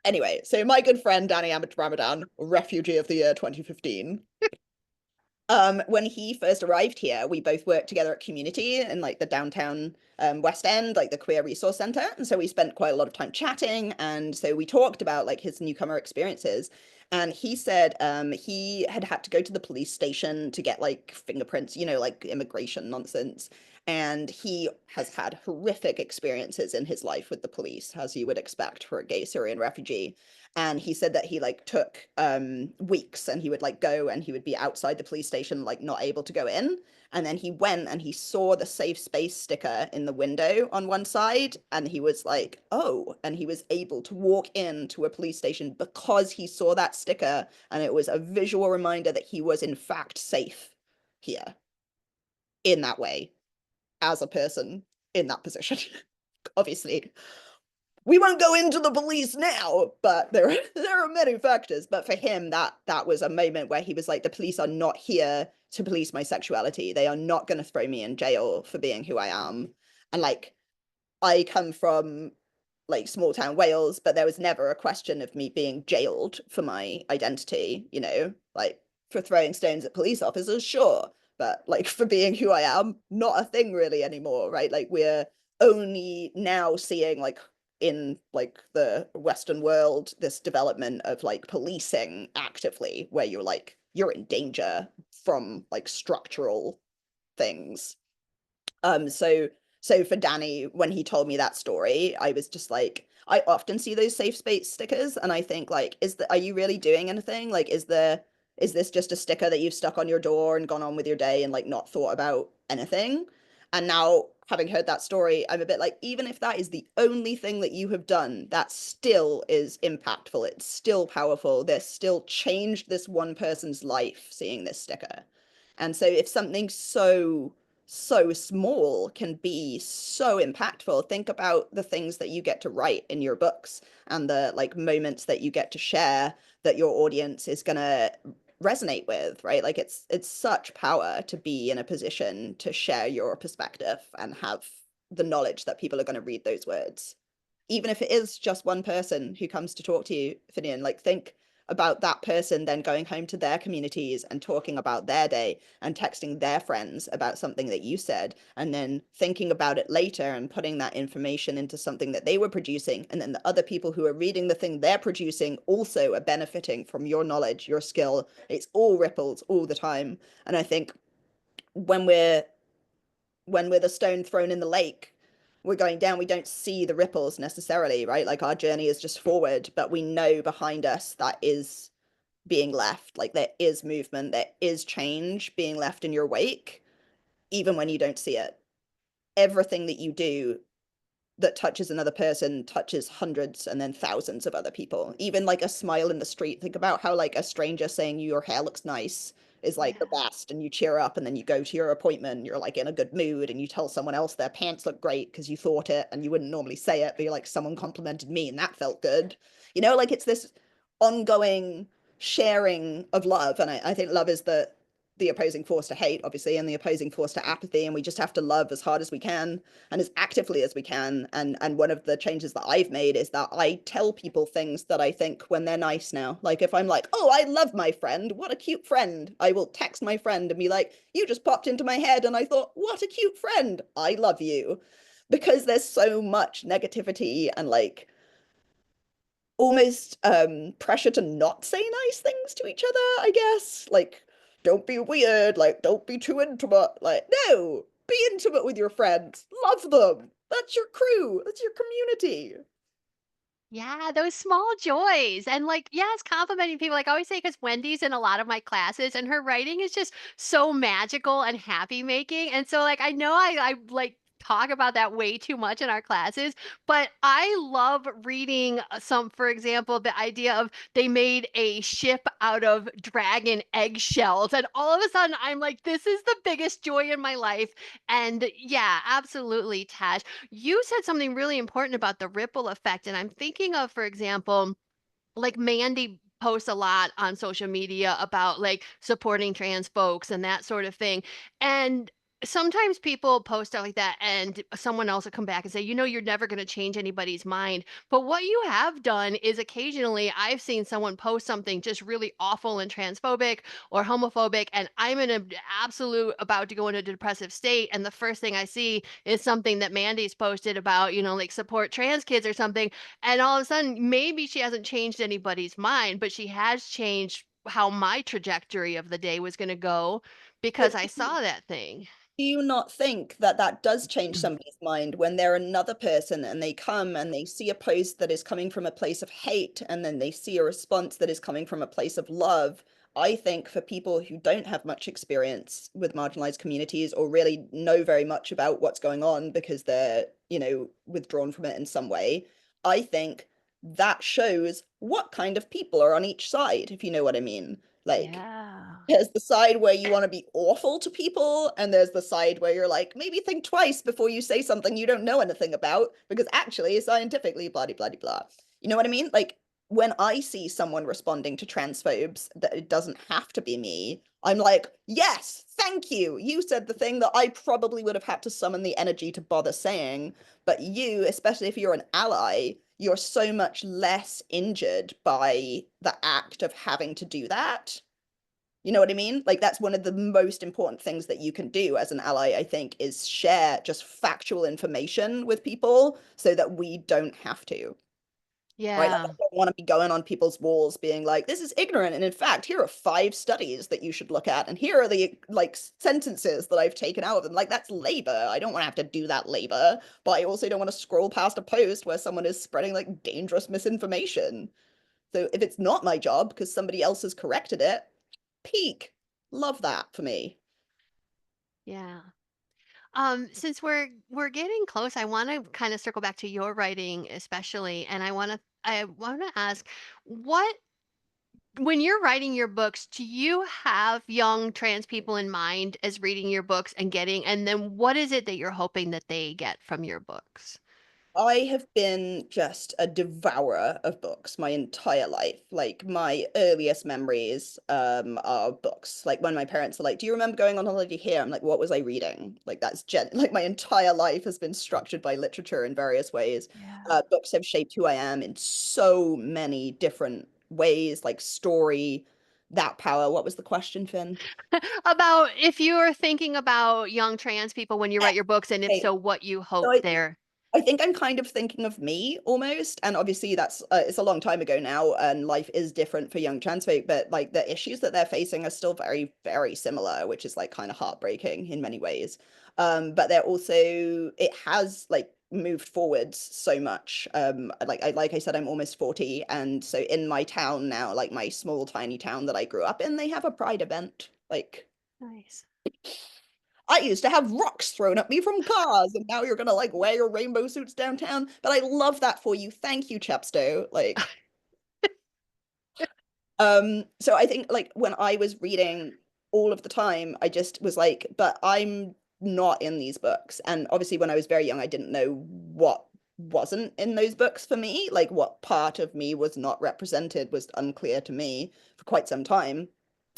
Anyway, so my good friend Danny Ahmed Ramadan, Refugee of the Year 2015. When he first arrived here, we both worked together at Community in like the downtown West End, like the Queer Resource Center. And so we spent quite a lot of time chatting. And so we talked about like his newcomer experiences. And he said he had to go to the police station to get like fingerprints, like immigration nonsense. And he has had horrific experiences in his life with the police, as you would expect for a gay Syrian refugee. And he said that he like took weeks and he would like go and he would be outside the police station, like not able to go in. And then he went and he saw the safe space sticker in the window on one side. And he was like, oh, and he was able to walk into a police station because he saw that sticker. And it was a visual reminder that he was in fact safe here in that way as a person in that position, obviously. we won't go into the police now, but there are many factors. But for him, that was a moment where he was like, the police are not here to police my sexuality. They are not going to throw me in jail for being who I am. And like, I come from like small town Wales, but there was never a question of me being jailed for my identity, you know, like for throwing stones at police officers, sure. But like for being who I am, not a thing really anymore, right? Like we're only now seeing like in like the Western world, this development of like policing actively where you're in danger from like structural things. So for Danny, when he told me that story, I was just like, I often see those safe space stickers and I think like, are you really doing anything? Like, is this just a sticker that you've stuck on your door and gone on with your day and like not thought about anything? And now having heard that story, I'm a bit like, even if that is the only thing that you have done, that still is impactful. It's still powerful. There's still changed this one person's life seeing this sticker. And so if something so small can be so impactful, think about the things that you get to write in your books and the like moments that you get to share that your audience is going to resonate with, right? Like it's such power to be in a position to share your perspective and have the knowledge that people are going to read those words, even if it is just one person who comes to talk to you, Finnian. Like think about that person then going home to their communities and talking about their day and texting their friends about something that you said, and then thinking about it later and putting that information into something that they were producing. And then the other people who are reading the thing they're producing also are benefiting from your knowledge, your skill. It's all ripples all the time. And I think when we're the stone thrown in the lake, we're going down, we don't see the ripples necessarily, right? Like our journey is just forward, but we know behind us that is being left. Like there is movement, there is change being left in your wake, even when you don't see it. Everything that you do that touches another person touches hundreds and then thousands of other people. Even like a smile in the street. Think about how like a stranger saying your hair looks nice is like the best, and you cheer up and then you go to your appointment, you're like in a good mood and you tell someone else their pants look great because you thought it and you wouldn't normally say it, but you're like, someone complimented me and that felt good. You know, like it's this ongoing sharing of love. And I think love is the opposing force to hate, obviously, and the opposing force to apathy. And we just have to love as hard as we can and as actively as we can. And one of the changes that I've made is that I tell people things that I think when they're nice now. Like if I'm like, oh, I love my friend, what a cute friend, I will text my friend and be like, you just popped into my head and I thought, what a cute friend, I love you. Because there's so much negativity and like almost pressure to not say nice things to each other, I guess. Like, don't be weird, like don't be too intimate. Like, no, be intimate with your friends, love them. That's your crew, that's your community. Yeah, those small joys. And like, yes, complimenting people. Like I always say, because Wendy's in a lot of my classes and her writing is just so magical and happy making. And so like I know I like talk about that way too much in our classes, but I love reading some, for example, the idea of they made a ship out of dragon eggshells. And all of a sudden I'm like, this is the biggest joy in my life. And yeah, absolutely, Tash. You said something really important about the ripple effect. And I'm thinking of, for example, like Mandy posts a lot on social media about like supporting trans folks and that sort of thing. And sometimes people post stuff like that and someone else will come back and say, you know, you're never going to change anybody's mind. But what you have done is occasionally I've seen someone post something just really awful and transphobic or homophobic, and I'm in an absolute about to go into a depressive state. And the first thing I see is something that Mandy's posted about, you know, like support trans kids or something. And all of a sudden, maybe she hasn't changed anybody's mind, but she has changed how my trajectory of the day was going to go because But I saw that thing. do you not think that that does change somebody's mind when they're another person and they come and they see a post that is coming from a place of hate and then they see a response that is coming from a place of love? I think for people who don't have much experience with marginalized communities or really know very much about what's going on because they're, you know, withdrawn from it in some way, I think that shows what kind of people are on each side, if you know what I mean. Like, Yeah. there's the side where you want to be awful to people, and there's the side where you're like, maybe think twice before you say something you don't know anything about, because actually, scientifically, blah, blah, blah, blah. You know what I mean? Like, when I see someone responding to transphobes, that it doesn't have to be me, I'm like, yes, thank you. You said the thing that I probably would have had to summon the energy to bother saying, but you, especially if you're an ally, you're so much less injured by the act of having to do that. You know what I mean? Like, that's one of the most important things that you can do as an ally, I think, is share just factual information with people so that we don't have to. Right? Like, I Yeah. don't want to be going on people's walls being like, this is ignorant. And in fact, here are 5 studies that you should look at. And here are the like sentences that I've taken out of them. Like, that's labor. I don't want to have to do that labor. But I also don't want to scroll past a post where someone is spreading like dangerous misinformation. So if it's not my job because somebody else has corrected it, peak. Love that for me. Yeah. Since we're getting close, I want to kind of circle back to your writing especially, and I want to ask what when you're writing your books, do you have young trans people in mind as reading your books and getting, and then what is it that you're hoping that they get from your books? I have been just a devourer of books my entire life. Like, my earliest memories are books. Like, when my parents are like, do you remember going on holiday here? I'm like, what was I reading? Like, that's like my entire life has been structured by literature in various ways. Yeah. Books have shaped who I am in so many different ways, like story, that power. What was the question, Finn? About if you're thinking about young trans people when you write your books, and if Okay. so, what you So hope they're. I think I'm kind of thinking of me almost, and obviously that's it's a long time ago now, and life is different for young trans folk, but like the issues that they're facing are still very, very similar, which is like kind of heartbreaking in many ways. But they're also it has like moved forwards so much. Like I said, I'm almost 40, and so in my town now, like my small tiny town that I grew up in, they have a pride event. Like, Nice. I used to have rocks thrown at me from cars, and now you're gonna like wear your rainbow suits downtown. But I love that for you. Thank you, Chepstow. Like, so I think like when I was reading all of the time, I just was like, but I'm not in these books. And obviously when I was very young, I didn't know what wasn't in those books for me. Like, what part of me was not represented was unclear to me for quite some time,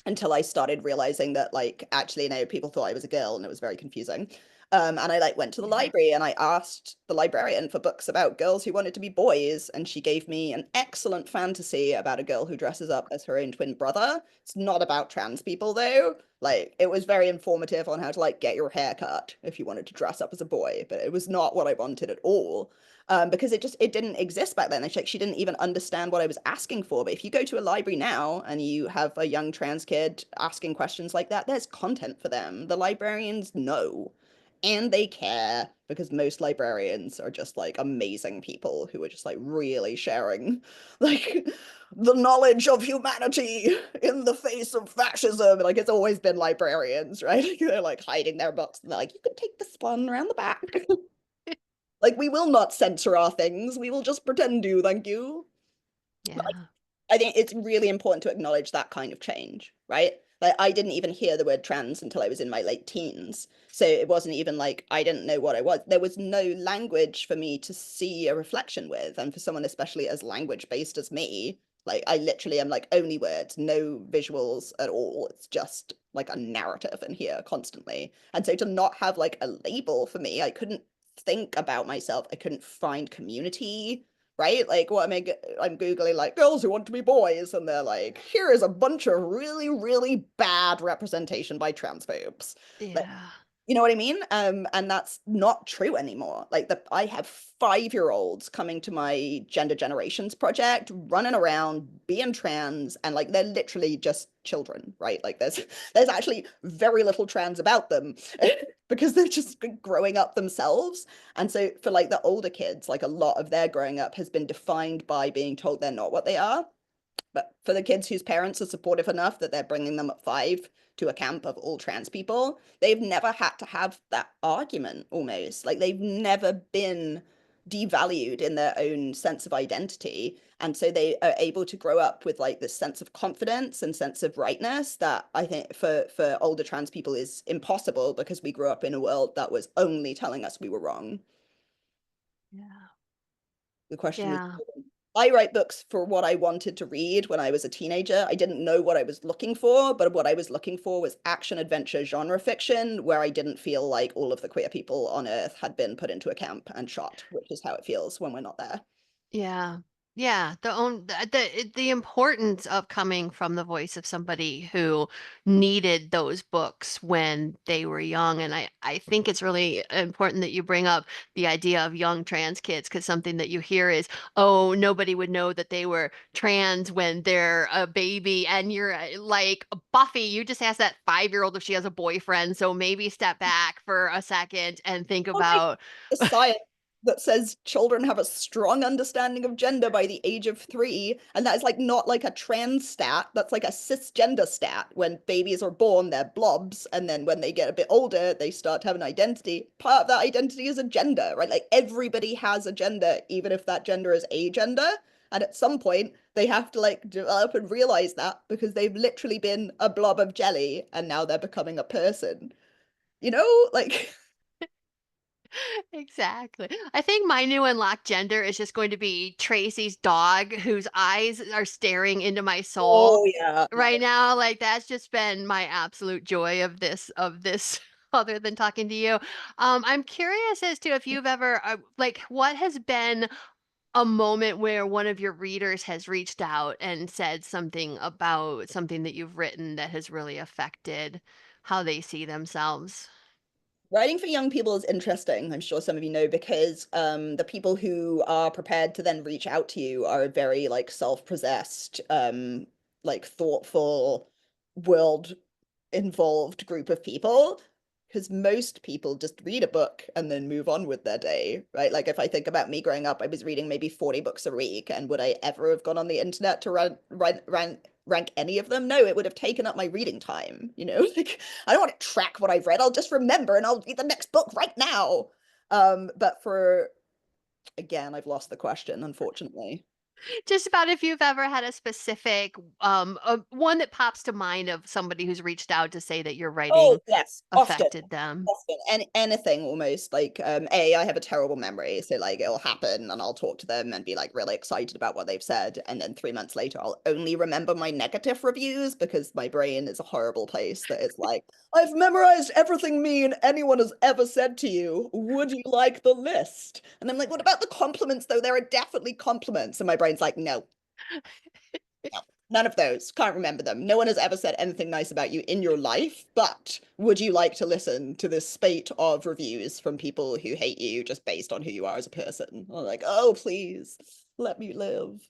until I started realizing that like actually no, people thought I was a girl, and it was very confusing. And I like went to the Yeah. library and I asked the librarian for books about girls who wanted to be boys, and she gave me an excellent fantasy about a girl who dresses up as her own twin brother. It's not about trans people though. Like, it was very informative on how to like get your hair cut if you wanted to dress up as a boy, but it was not what I wanted at all. Because it didn't exist back then. Like, she didn't even understand what I was asking for. But if you go to a library now and you have a young trans kid asking questions like that, there's content for them. The librarians know, and they care, because most librarians are just like amazing people who are just like really sharing like the knowledge of humanity in the face of fascism. Like, it's always been librarians, right? They're like hiding their books and they're like, you can take this one around the back. Like, we will not censor our things. We will just pretend to, thank you. Yeah. I think it's really important to acknowledge that kind of change, right? Like, I didn't even hear the word trans until I was in my late teens. So it wasn't even like I didn't know what I was. There was no language for me to see a reflection with. And for someone especially as language based as me, like, I literally am like only words, no visuals at all. It's just like a narrative in here constantly. And so to not have like a label for me, I couldn't think about myself. I couldn't find community, right? Like, what am I? I'm Googling like girls who want to be boys, and they're like, here is a bunch of really, really bad representation by transphobes. Like, Yeah. you know what I mean? And that's not true anymore. Like, I have 5-year-olds coming to my gender generations project, running around being trans, and like they're literally just children, right? Like, there's actually very little trans about them because they're just growing up themselves. And so for like the older kids, like a lot of their growing up has been defined by being told they're not what they are. But for the kids whose parents are supportive enough that they're bringing them at 5 to a camp of all trans people, they've never had to have that argument almost. Like, they've never been devalued in their own sense of identity. And so they are able to grow up with like this sense of confidence and sense of rightness that I think for older trans people is impossible, because we grew up in a world that was only telling us we were wrong. Yeah. The question was, Yeah. I write books for what I wanted to read when I was a teenager. I didn't know what I was looking for, but what I was looking for was action adventure genre fiction where I didn't feel like all of the queer people on Earth had been put into a camp and shot, which is how it feels when we're not there. Yeah. Yeah, the importance of coming from the voice of somebody who needed those books when they were young. And I think it's really important that you bring up the idea of young trans kids, because something that you hear is, oh, nobody would know that they were trans when they're a baby. And you're like, Buffy, you just asked that 5-year-old if she has a boyfriend. So maybe step back for a second and think Oh my, about the science that says children have a strong understanding of gender by the age of 3, and that is like not like a trans stat, that's like a cisgender stat. When babies are born, they're blobs, and then when they get a bit older, they start to have an identity. Part of that identity is a gender, right? Like everybody has a gender, even if that gender is a gender. And at some point, they have to like develop and realize that, because they've literally been a blob of jelly and now they're becoming a person. You know, like Exactly. I think my new unlocked gender is just going to be Tracy's dog, whose eyes are staring into my soul oh yeah. right now. Like that's just been my absolute joy of this other than talking to you. I'm curious as to if you've ever like what has been a moment where one of your readers has reached out and said something about something that you've written that has really affected how they see themselves. Writing for young people is interesting, I'm sure some of you know, because the people who are prepared to then reach out to you are a very like self-possessed, like thoughtful, world involved group of people, because most people just read a book and then move on with their day, right? Like if I think about me growing up, I was reading maybe 40 books a week, and would I ever have gone on the internet to rank any of them? No, it would have taken up my reading time, you know? Like I don't want to track what I've read. I'll just remember and I'll read the next book right now. But for again, I've lost the question, unfortunately. Just about if you've ever had a specific one that pops to mind of somebody who's reached out to say that your Oh, writing yes, often. affected them. Often. And anything almost like I have a terrible memory, so like it'll happen and I'll talk to them and be like really excited about what they've said, and then 3 months later I'll only remember my negative reviews, because my brain is a horrible place that is like, I've memorized everything mean anyone has ever said to you. Would you like the list? And I'm like, what about the compliments though? There are definitely compliments. And my brain's like, no, no, none of those. Can't remember them. No one has ever said anything nice about you in your life, but would you like to listen to this spate of reviews from people who hate you just based on who you are as a person? I'm like, oh, please, let me live.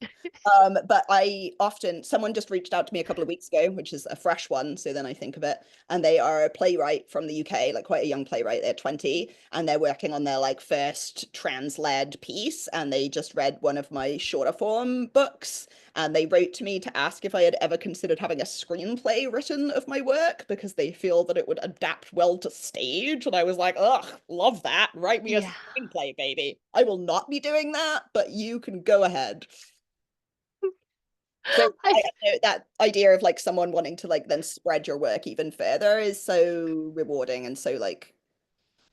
But I often, someone just reached out to me a couple of weeks ago, which is a fresh one, so then I think of it, and they are a playwright from the UK, like quite a young playwright. They're 20, and they're working on their like first trans-led piece, and they just read one of my shorter form books, and they wrote to me to ask if I had ever considered having a screenplay written of my work, because they feel that it would adapt well to stage. And I was like, ugh, love that. Write me a Yeah. screenplay, baby. I will not be doing that, but you can go ahead. So I I know that idea of like someone wanting to like then spread your work even further is so rewarding and so like,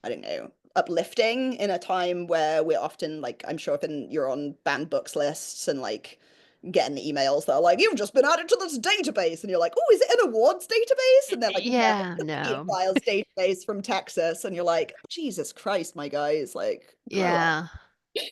I don't know, uplifting in a time where we're often like, I'm sure if you're on banned books lists and like getting emails that are like, you've just been added to this database, and you're like, oh, is it an awards database? And they're like, no, yeah, it's a no. files database from Texas, and you're like, Jesus Christ, my guys, like grow up. Yeah.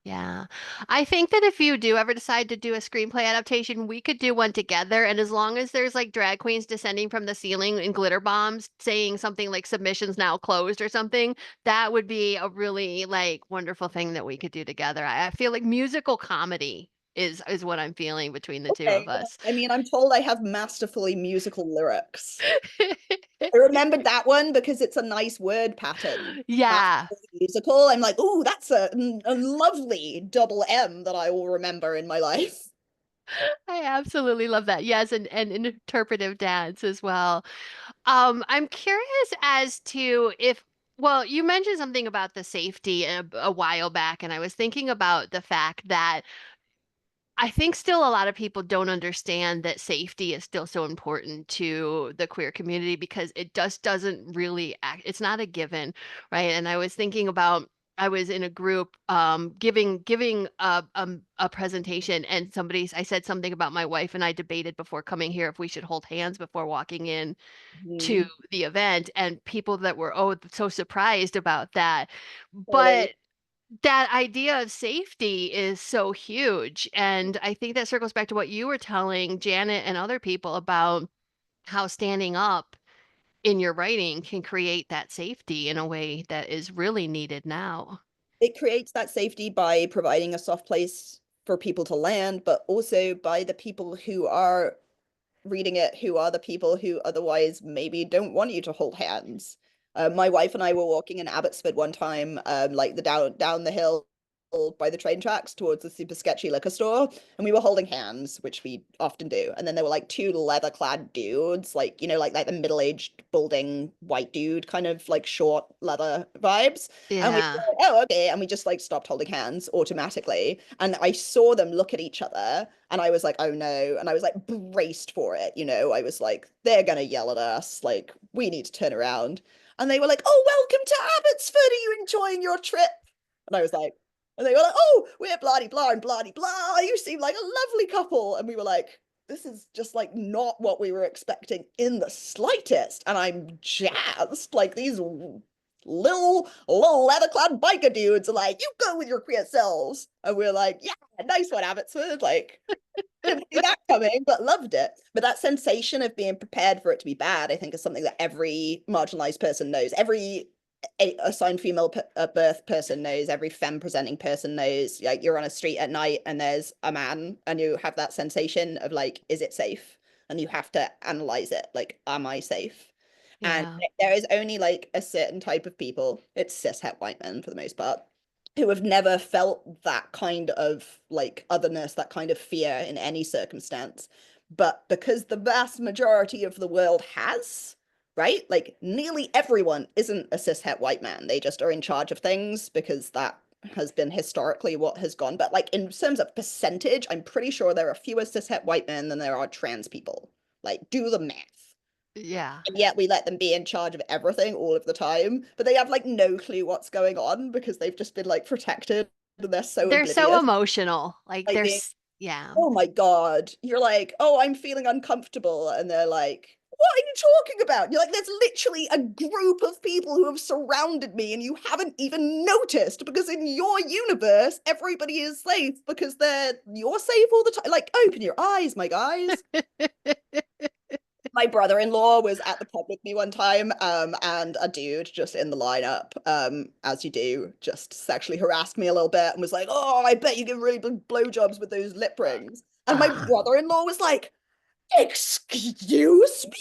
Yeah. I think that if you do ever decide to do a screenplay adaptation, we could do one together. And as long as there's like drag queens descending from the ceiling in glitter bombs saying something like submissions now closed or something, that would be a really like wonderful thing that we could do together. I feel like musical comedy is what I'm feeling between the two Okay, of us. I mean, I'm told I have masterfully musical lyrics. I remembered that one because it's a nice word pattern. Yeah. Musical. I'm like, oh, that's a lovely double M that I will remember in my life. I absolutely love that. Yes, and interpretive dance as well. I'm curious as to if Well, you mentioned something about the safety a while back, and I was thinking about the fact that I think still a lot of people don't understand that safety is still so important to the queer community because it just doesn't really act, it's not a given, right? And I was thinking about I was in a group giving a presentation, and I said something about my wife and I debated before coming here if we should hold hands before walking in to Mhm. the event, and people that were so surprised about that. Totally. But that idea of safety is so huge. And I think that circles back to what you were telling Janet and other people about how standing up in your writing can create that safety in a way that is really needed now. It creates that safety by providing a soft place for people to land, but also by the people who are reading it, who are the people who otherwise maybe don't want you to hold hands. My wife and I were walking in Abbotsford one time, like the down the hill by the train tracks towards the super sketchy liquor store, and we were holding hands, which we often do. And then there were like two leather-clad dudes, like, you know, like the middle-aged balding white dude, kind of like short leather vibes. And we were Yeah. like, oh, okay. And we just like stopped holding hands automatically. And I saw them look at each other, and I was like, oh no. And I was like braced for it, you know. I was like, they're gonna yell at us, like, we need to turn around. And they were like, oh, welcome to Abbotsford. Are you enjoying your trip? And I was like, and they were like, oh, we're bloody blah and bloody blah. You seem like a lovely couple. And we were like, this is just like not what we were expecting in the slightest. And I'm jazzed. Like these little leather-clad biker dudes are like, you go with your queer selves. And we're like, yeah, nice one, Abbotsford. Like, didn't see that coming, but loved it. But that sensation of being prepared for it to be bad, I think, is something that every marginalized person knows. Every assigned female birth person knows. Every femme presenting person knows. Like you're on a street at night and there's a man, and you have that sensation of like, is it safe? And you have to analyze it. Like, am I safe? And Yeah. there is only like a certain type of people. It's cishet white men for the most part who have never felt that kind of like otherness, that kind of fear in any circumstance. But because the vast majority of the world has, right? Like nearly everyone isn't a cishet white man. They just are in charge of things because that has been historically what has gone. But like in terms of percentage, I'm pretty sure there are fewer cishet white men than there are trans people. Like do the math. Yeah. And yet we let them be in charge of everything all of the time, but they have like no clue what's going on because they've just been like protected and they're so They're so oblivious. emotional. Like Like being, yeah. oh my God, you're like, oh, I'm feeling uncomfortable. And they're like, what are you talking about? You're like, there's literally a group of people who have surrounded me and you haven't even noticed because in your universe, everybody is safe because you're safe all the time. Like, open your eyes, my guys. My brother-in-law was at the pub with me one time, and a dude just in the lineup, as you do, just sexually harassed me a little bit and was like, oh, I bet you give really big blowjobs with those lip rings. And my Uh, brother-in-law was like, excuse me?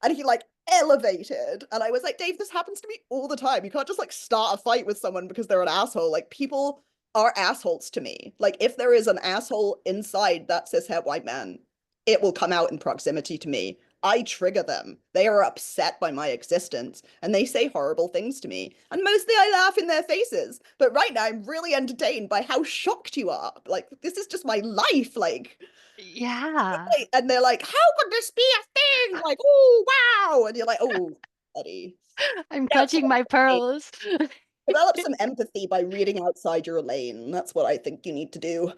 And he like elevated. And I was like, Dave, this happens to me all the time. You can't just like start a fight with someone because they're an asshole. Like people are assholes to me. Like if there is an asshole inside that cishet white man, it will come out in proximity to me. I trigger them. They are upset by my existence and they say horrible things to me. And mostly I laugh in their faces. But right now I'm really entertained by how shocked you are. Like, this is just my life. Like, yeah. and they're like, how could this be a thing? Like, oh, wow. And you're like, oh, buddy. I'm Develop some clutching my empathy. pearls. Develop some empathy by reading outside your lane. That's what I think you need to do.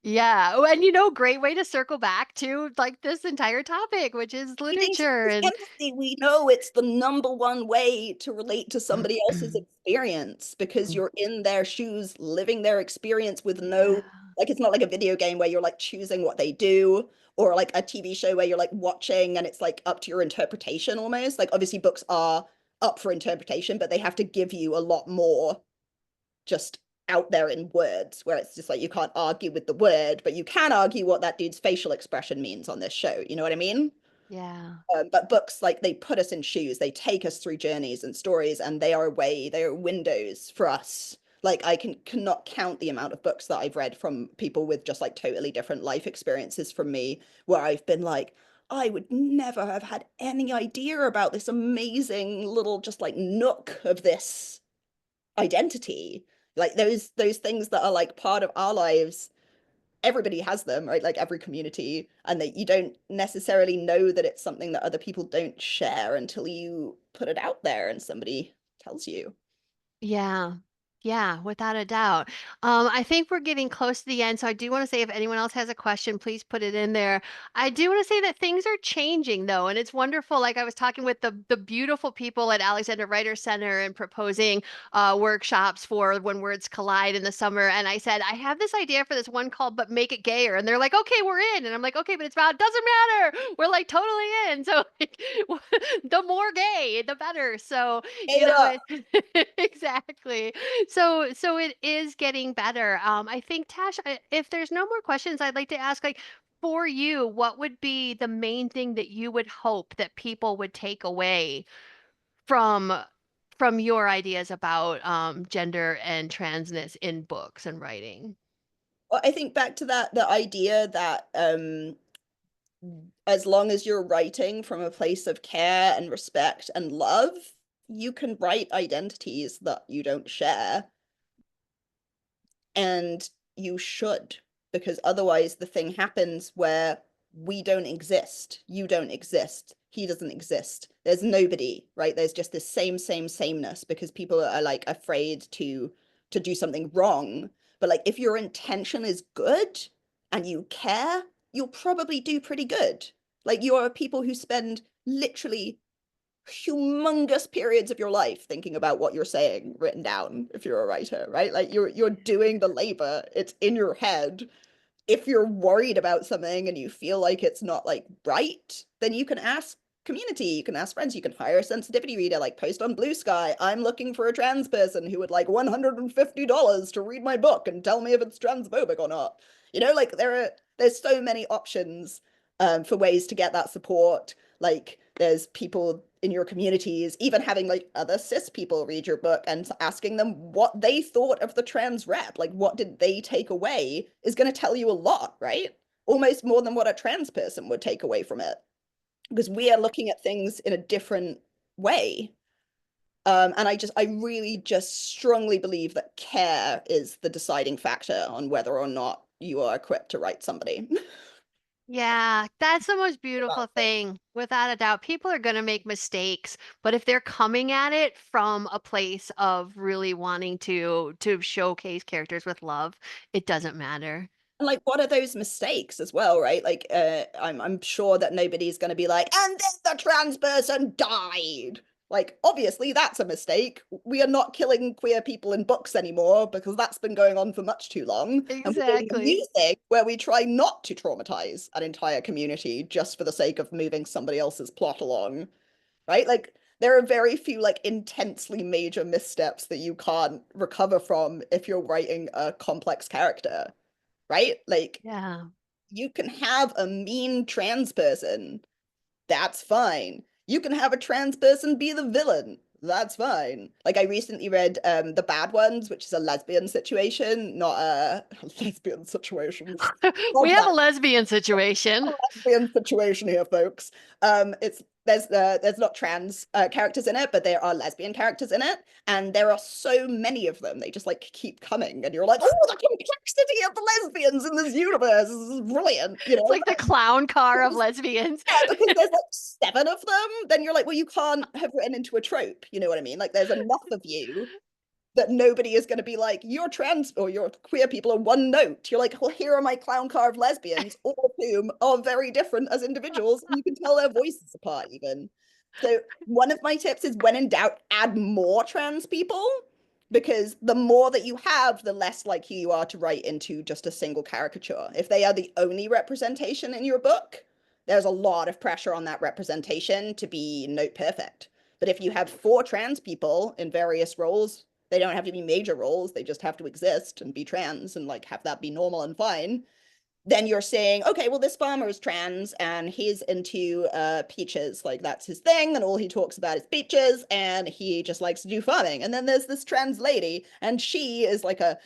Yeah. Oh, and you know, great way to circle back to like this entire topic, which is Reading literature teaches and empathy. We know it's the number one way to relate to somebody else's experience because you're in their shoes, living their experience with yeah. no, like, it's not like a video game where you're like choosing what they do, or like a TV show where you're like watching and it's like up to your interpretation almost. Like, obviously, books are up for interpretation, but they have to give you a lot more just out there in words, where it's just like you can't argue with the word, but you can argue what that dude's facial expression means on this show. You know what I mean? Yeah. But books, like, they put us in shoes, they take us through journeys and stories, and they are they are windows for us. Like, I cannot count the amount of books that I've read from people with just like totally different life experiences from me, where I've been like, I would never have had any idea about this amazing little just like nook of this identity. Like those things that are like part of our lives, everybody has them, right? Like every community, and that you don't necessarily know that it's something that other people don't share until you put it out there and somebody tells you. Yeah. Yeah, without a doubt. I think we're getting close to the end, so I do want to say if anyone else has a question, please put it in there. I do want to say that things are changing though, and it's wonderful. Like I was talking with the beautiful people at Alexander Writer Center and proposing workshops for when words collide in the summer. And I said, I have this idea for this one called But Make It Gayer. And they're like, okay, we're in. And I'm like, okay, but it's about doesn't matter. We're like totally in. So like, the more gay, the better. So, Gay you it know, up. exactly. So it is getting better. I think Tash, if there's no more questions, I'd like to ask, like, for you, what would be the main thing that you would hope that people would take away from from your ideas about gender and transness in books and writing? Well, I think back to that, the idea that as long as you're writing from a place of care and respect and love, you can write identities that you don't share. And you should, because otherwise the thing happens where we don't exist, you don't exist, he doesn't exist. There's nobody, right? There's just this sameness because people are like afraid to do something wrong. But like if your intention is good and you care, you'll probably do pretty good. Like you are people who spend literally humongous periods of your life thinking about what you're saying written down if you're a writer, right? Like you're doing the labor, it's in your head. If you're worried about something and you feel like it's not like right, then you can ask community, you can ask friends, you can hire a sensitivity reader, like post on Blue Sky, I'm looking for a trans person who would like $150 to read my book and tell me if it's transphobic or not. You know, like there's so many options for ways to get that support. Like there's people in your communities, even having like other cis people read your book and asking them what they thought of the trans rep, like what did they take away, is going to tell you a lot, right? Almost more than what a trans person would take away from it, because we are looking at things in a different way. And I really just strongly believe that care is the deciding factor on whether or not you are equipped to write somebody. Yeah, that's the most beautiful thing, without a doubt. People are going to make mistakes, but if they're coming at it from a place of really wanting to showcase characters with love, it doesn't matter. And like, what are those mistakes as well, right? Like, I'm sure that nobody's going to be like, and then the trans person died. Like, obviously, that's a mistake. We are not killing queer people in books anymore because that's been going on for much too long. And we're doing a new Exactly. thing where we try not to traumatize an entire community just for the sake of moving somebody else's plot along, right? Like, there are very few like intensely major missteps that you can't recover from if you're writing a complex character, right? Like Yeah. you can have a mean trans person. That's fine. You can have a trans person be the villain. That's fine. Like I recently read The Bad Ones, which is a lesbian situation, not a lesbian situation. We Love have a that. lesbian situation. Lesbian situation here, folks. It's there's not trans characters in it, but there are lesbian characters in it, and there are so many of them. They just like keep coming, and you're like, oh, the complexity of the lesbians in this universe is brilliant, you It's know? like the clown car of lesbians. Yeah, because there's like 7 of them, then you're like, well, you can't have written into a trope, you know what I mean? Like there's enough of you that nobody is going to be like, you're trans or you're queer people are one note. You're like, well, here are my clown carved lesbians, all of whom are very different as individuals, and you can tell their voices apart even. So one of my tips is when in doubt, add more trans people, because the more that you have, the less likely you are to write into just a single caricature. If they are the only representation in your book, there's a lot of pressure on that representation to be note perfect. But if you have 4 trans people in various roles, they don't have to be major roles, they just have to exist and be trans and like have that be normal and fine. Then you're saying, okay, well, this farmer is trans and he's into peaches, like that's his thing, and all he talks about is peaches, and he just likes to do farming. And then there's this trans lady, and she is like a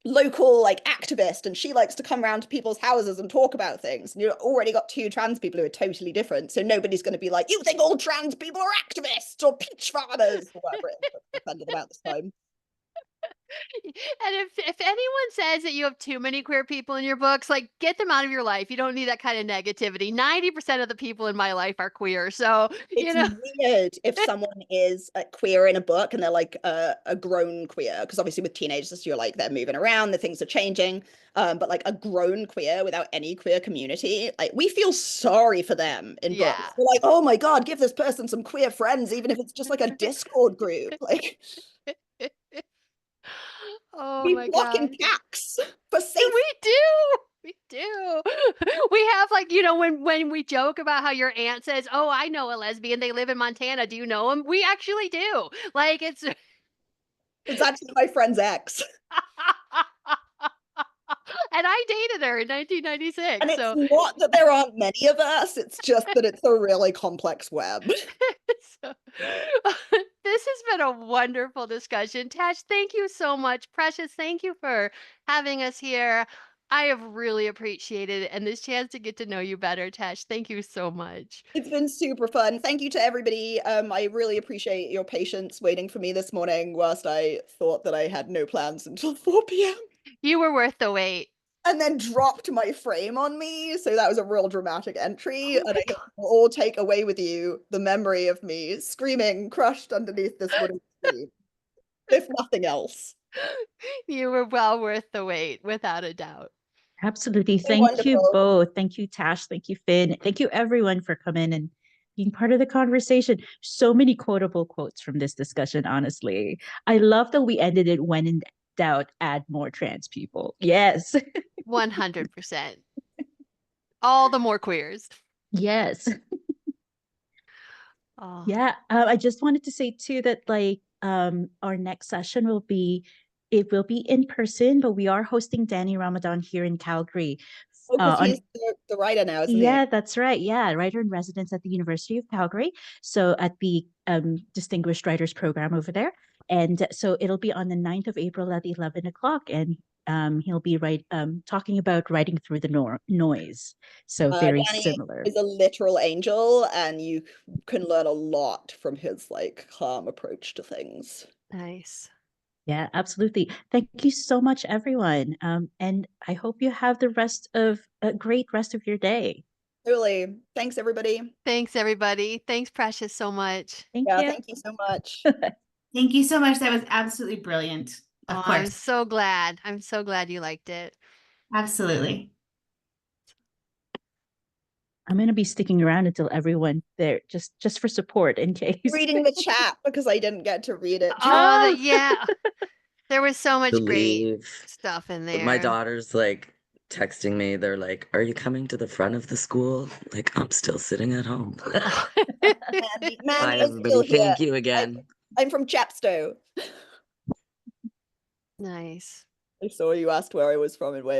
local like activist, and she likes to come around to people's houses and talk about things. And you've already got two trans people who are totally different. So nobody's going to be like, you think all trans people are activists or peach farmers or whatever it is that's offended about this time. And if anyone says that you have too many queer people in your books, like, get them out of your life. You don't need that kind of negativity. 90% of the people in my life are queer. So, you It's know, weird if someone is queer in a book and they're like a grown queer, because obviously with teenagers you're like they're moving around, the things are changing, but like a grown queer without any queer community, like we feel sorry for them in books. yeah. We're like, oh my God, give this person some queer friends, even if it's just like a Discord group. Like Oh we my block in God. packs for safety. We do. We do. We have, like, you know, when we joke about how your aunt says, "Oh, I know a lesbian. They live in Montana. Do you know them?" We actually do. Like, it's It's actually my friend's ex. and I dated her in 1996. And it's So, not that there aren't many of us, it's just that it's a really complex web. so this has been a wonderful discussion. Tash, thank you so much. Precious, thank you for having us here. I have really appreciated it and this chance to get to know you better, Tash. Thank you so much. It's been super fun. Thank you to everybody. I really appreciate your patience waiting for me this morning whilst I thought that I had no plans until 4 p.m. You were worth the wait. and then dropped my frame on me. So that was a real dramatic entry. Oh And my I hope you'll all take away with you the memory of me screaming, crushed underneath this wooden screen, if nothing else. You were well worth the wait, without a doubt. Absolutely. So Thank you wonderful. both. Thank you, Tash. Thank you, Finn. Thank you, everyone, for coming and being part of the conversation. So many quotable quotes from this discussion, honestly. I love that we ended it when in doubt, add more trans people. Yes. 100%. All the more queers. Yes. Oh, Yeah. I just wanted to say too that like our next session will be in person, but we are hosting Danny Ramadan here in Calgary. Oh, because On he's the writer now, isn't Yeah, he? that's right. Yeah, writer in residence at the University of Calgary. So at the Distinguished Writers Program over there. And so it'll be on the 9th of April at 11 o'clock. And he'll be talking about writing through the noise. So very Danny similar. is a literal angel, and you can learn a lot from his like calm approach to things. nice. Yeah, absolutely. Thank you so much, everyone. And I hope you have a great rest of your day. Totally. Thanks, everybody. Thanks, everybody. Thanks, Precious, so much. Thank Yeah, you. thank you so much. Thank you so much. That was absolutely brilliant. Of Oh, I'm course. so glad. I'm so glad you liked it. Absolutely. I'm going to be sticking around until everyone there, just for support in case. Reading the chat because I didn't get to read it. Oh, yeah. There was so much To great leave. stuff in But my there. daughter's like texting me. They're like, "Are you coming to the front of the school?" Like, I'm still sitting at home. Mandy Bye, is still everybody. here. Thank you again. I'm from Chepstow. Nice. I saw you asked where I was from in Wales.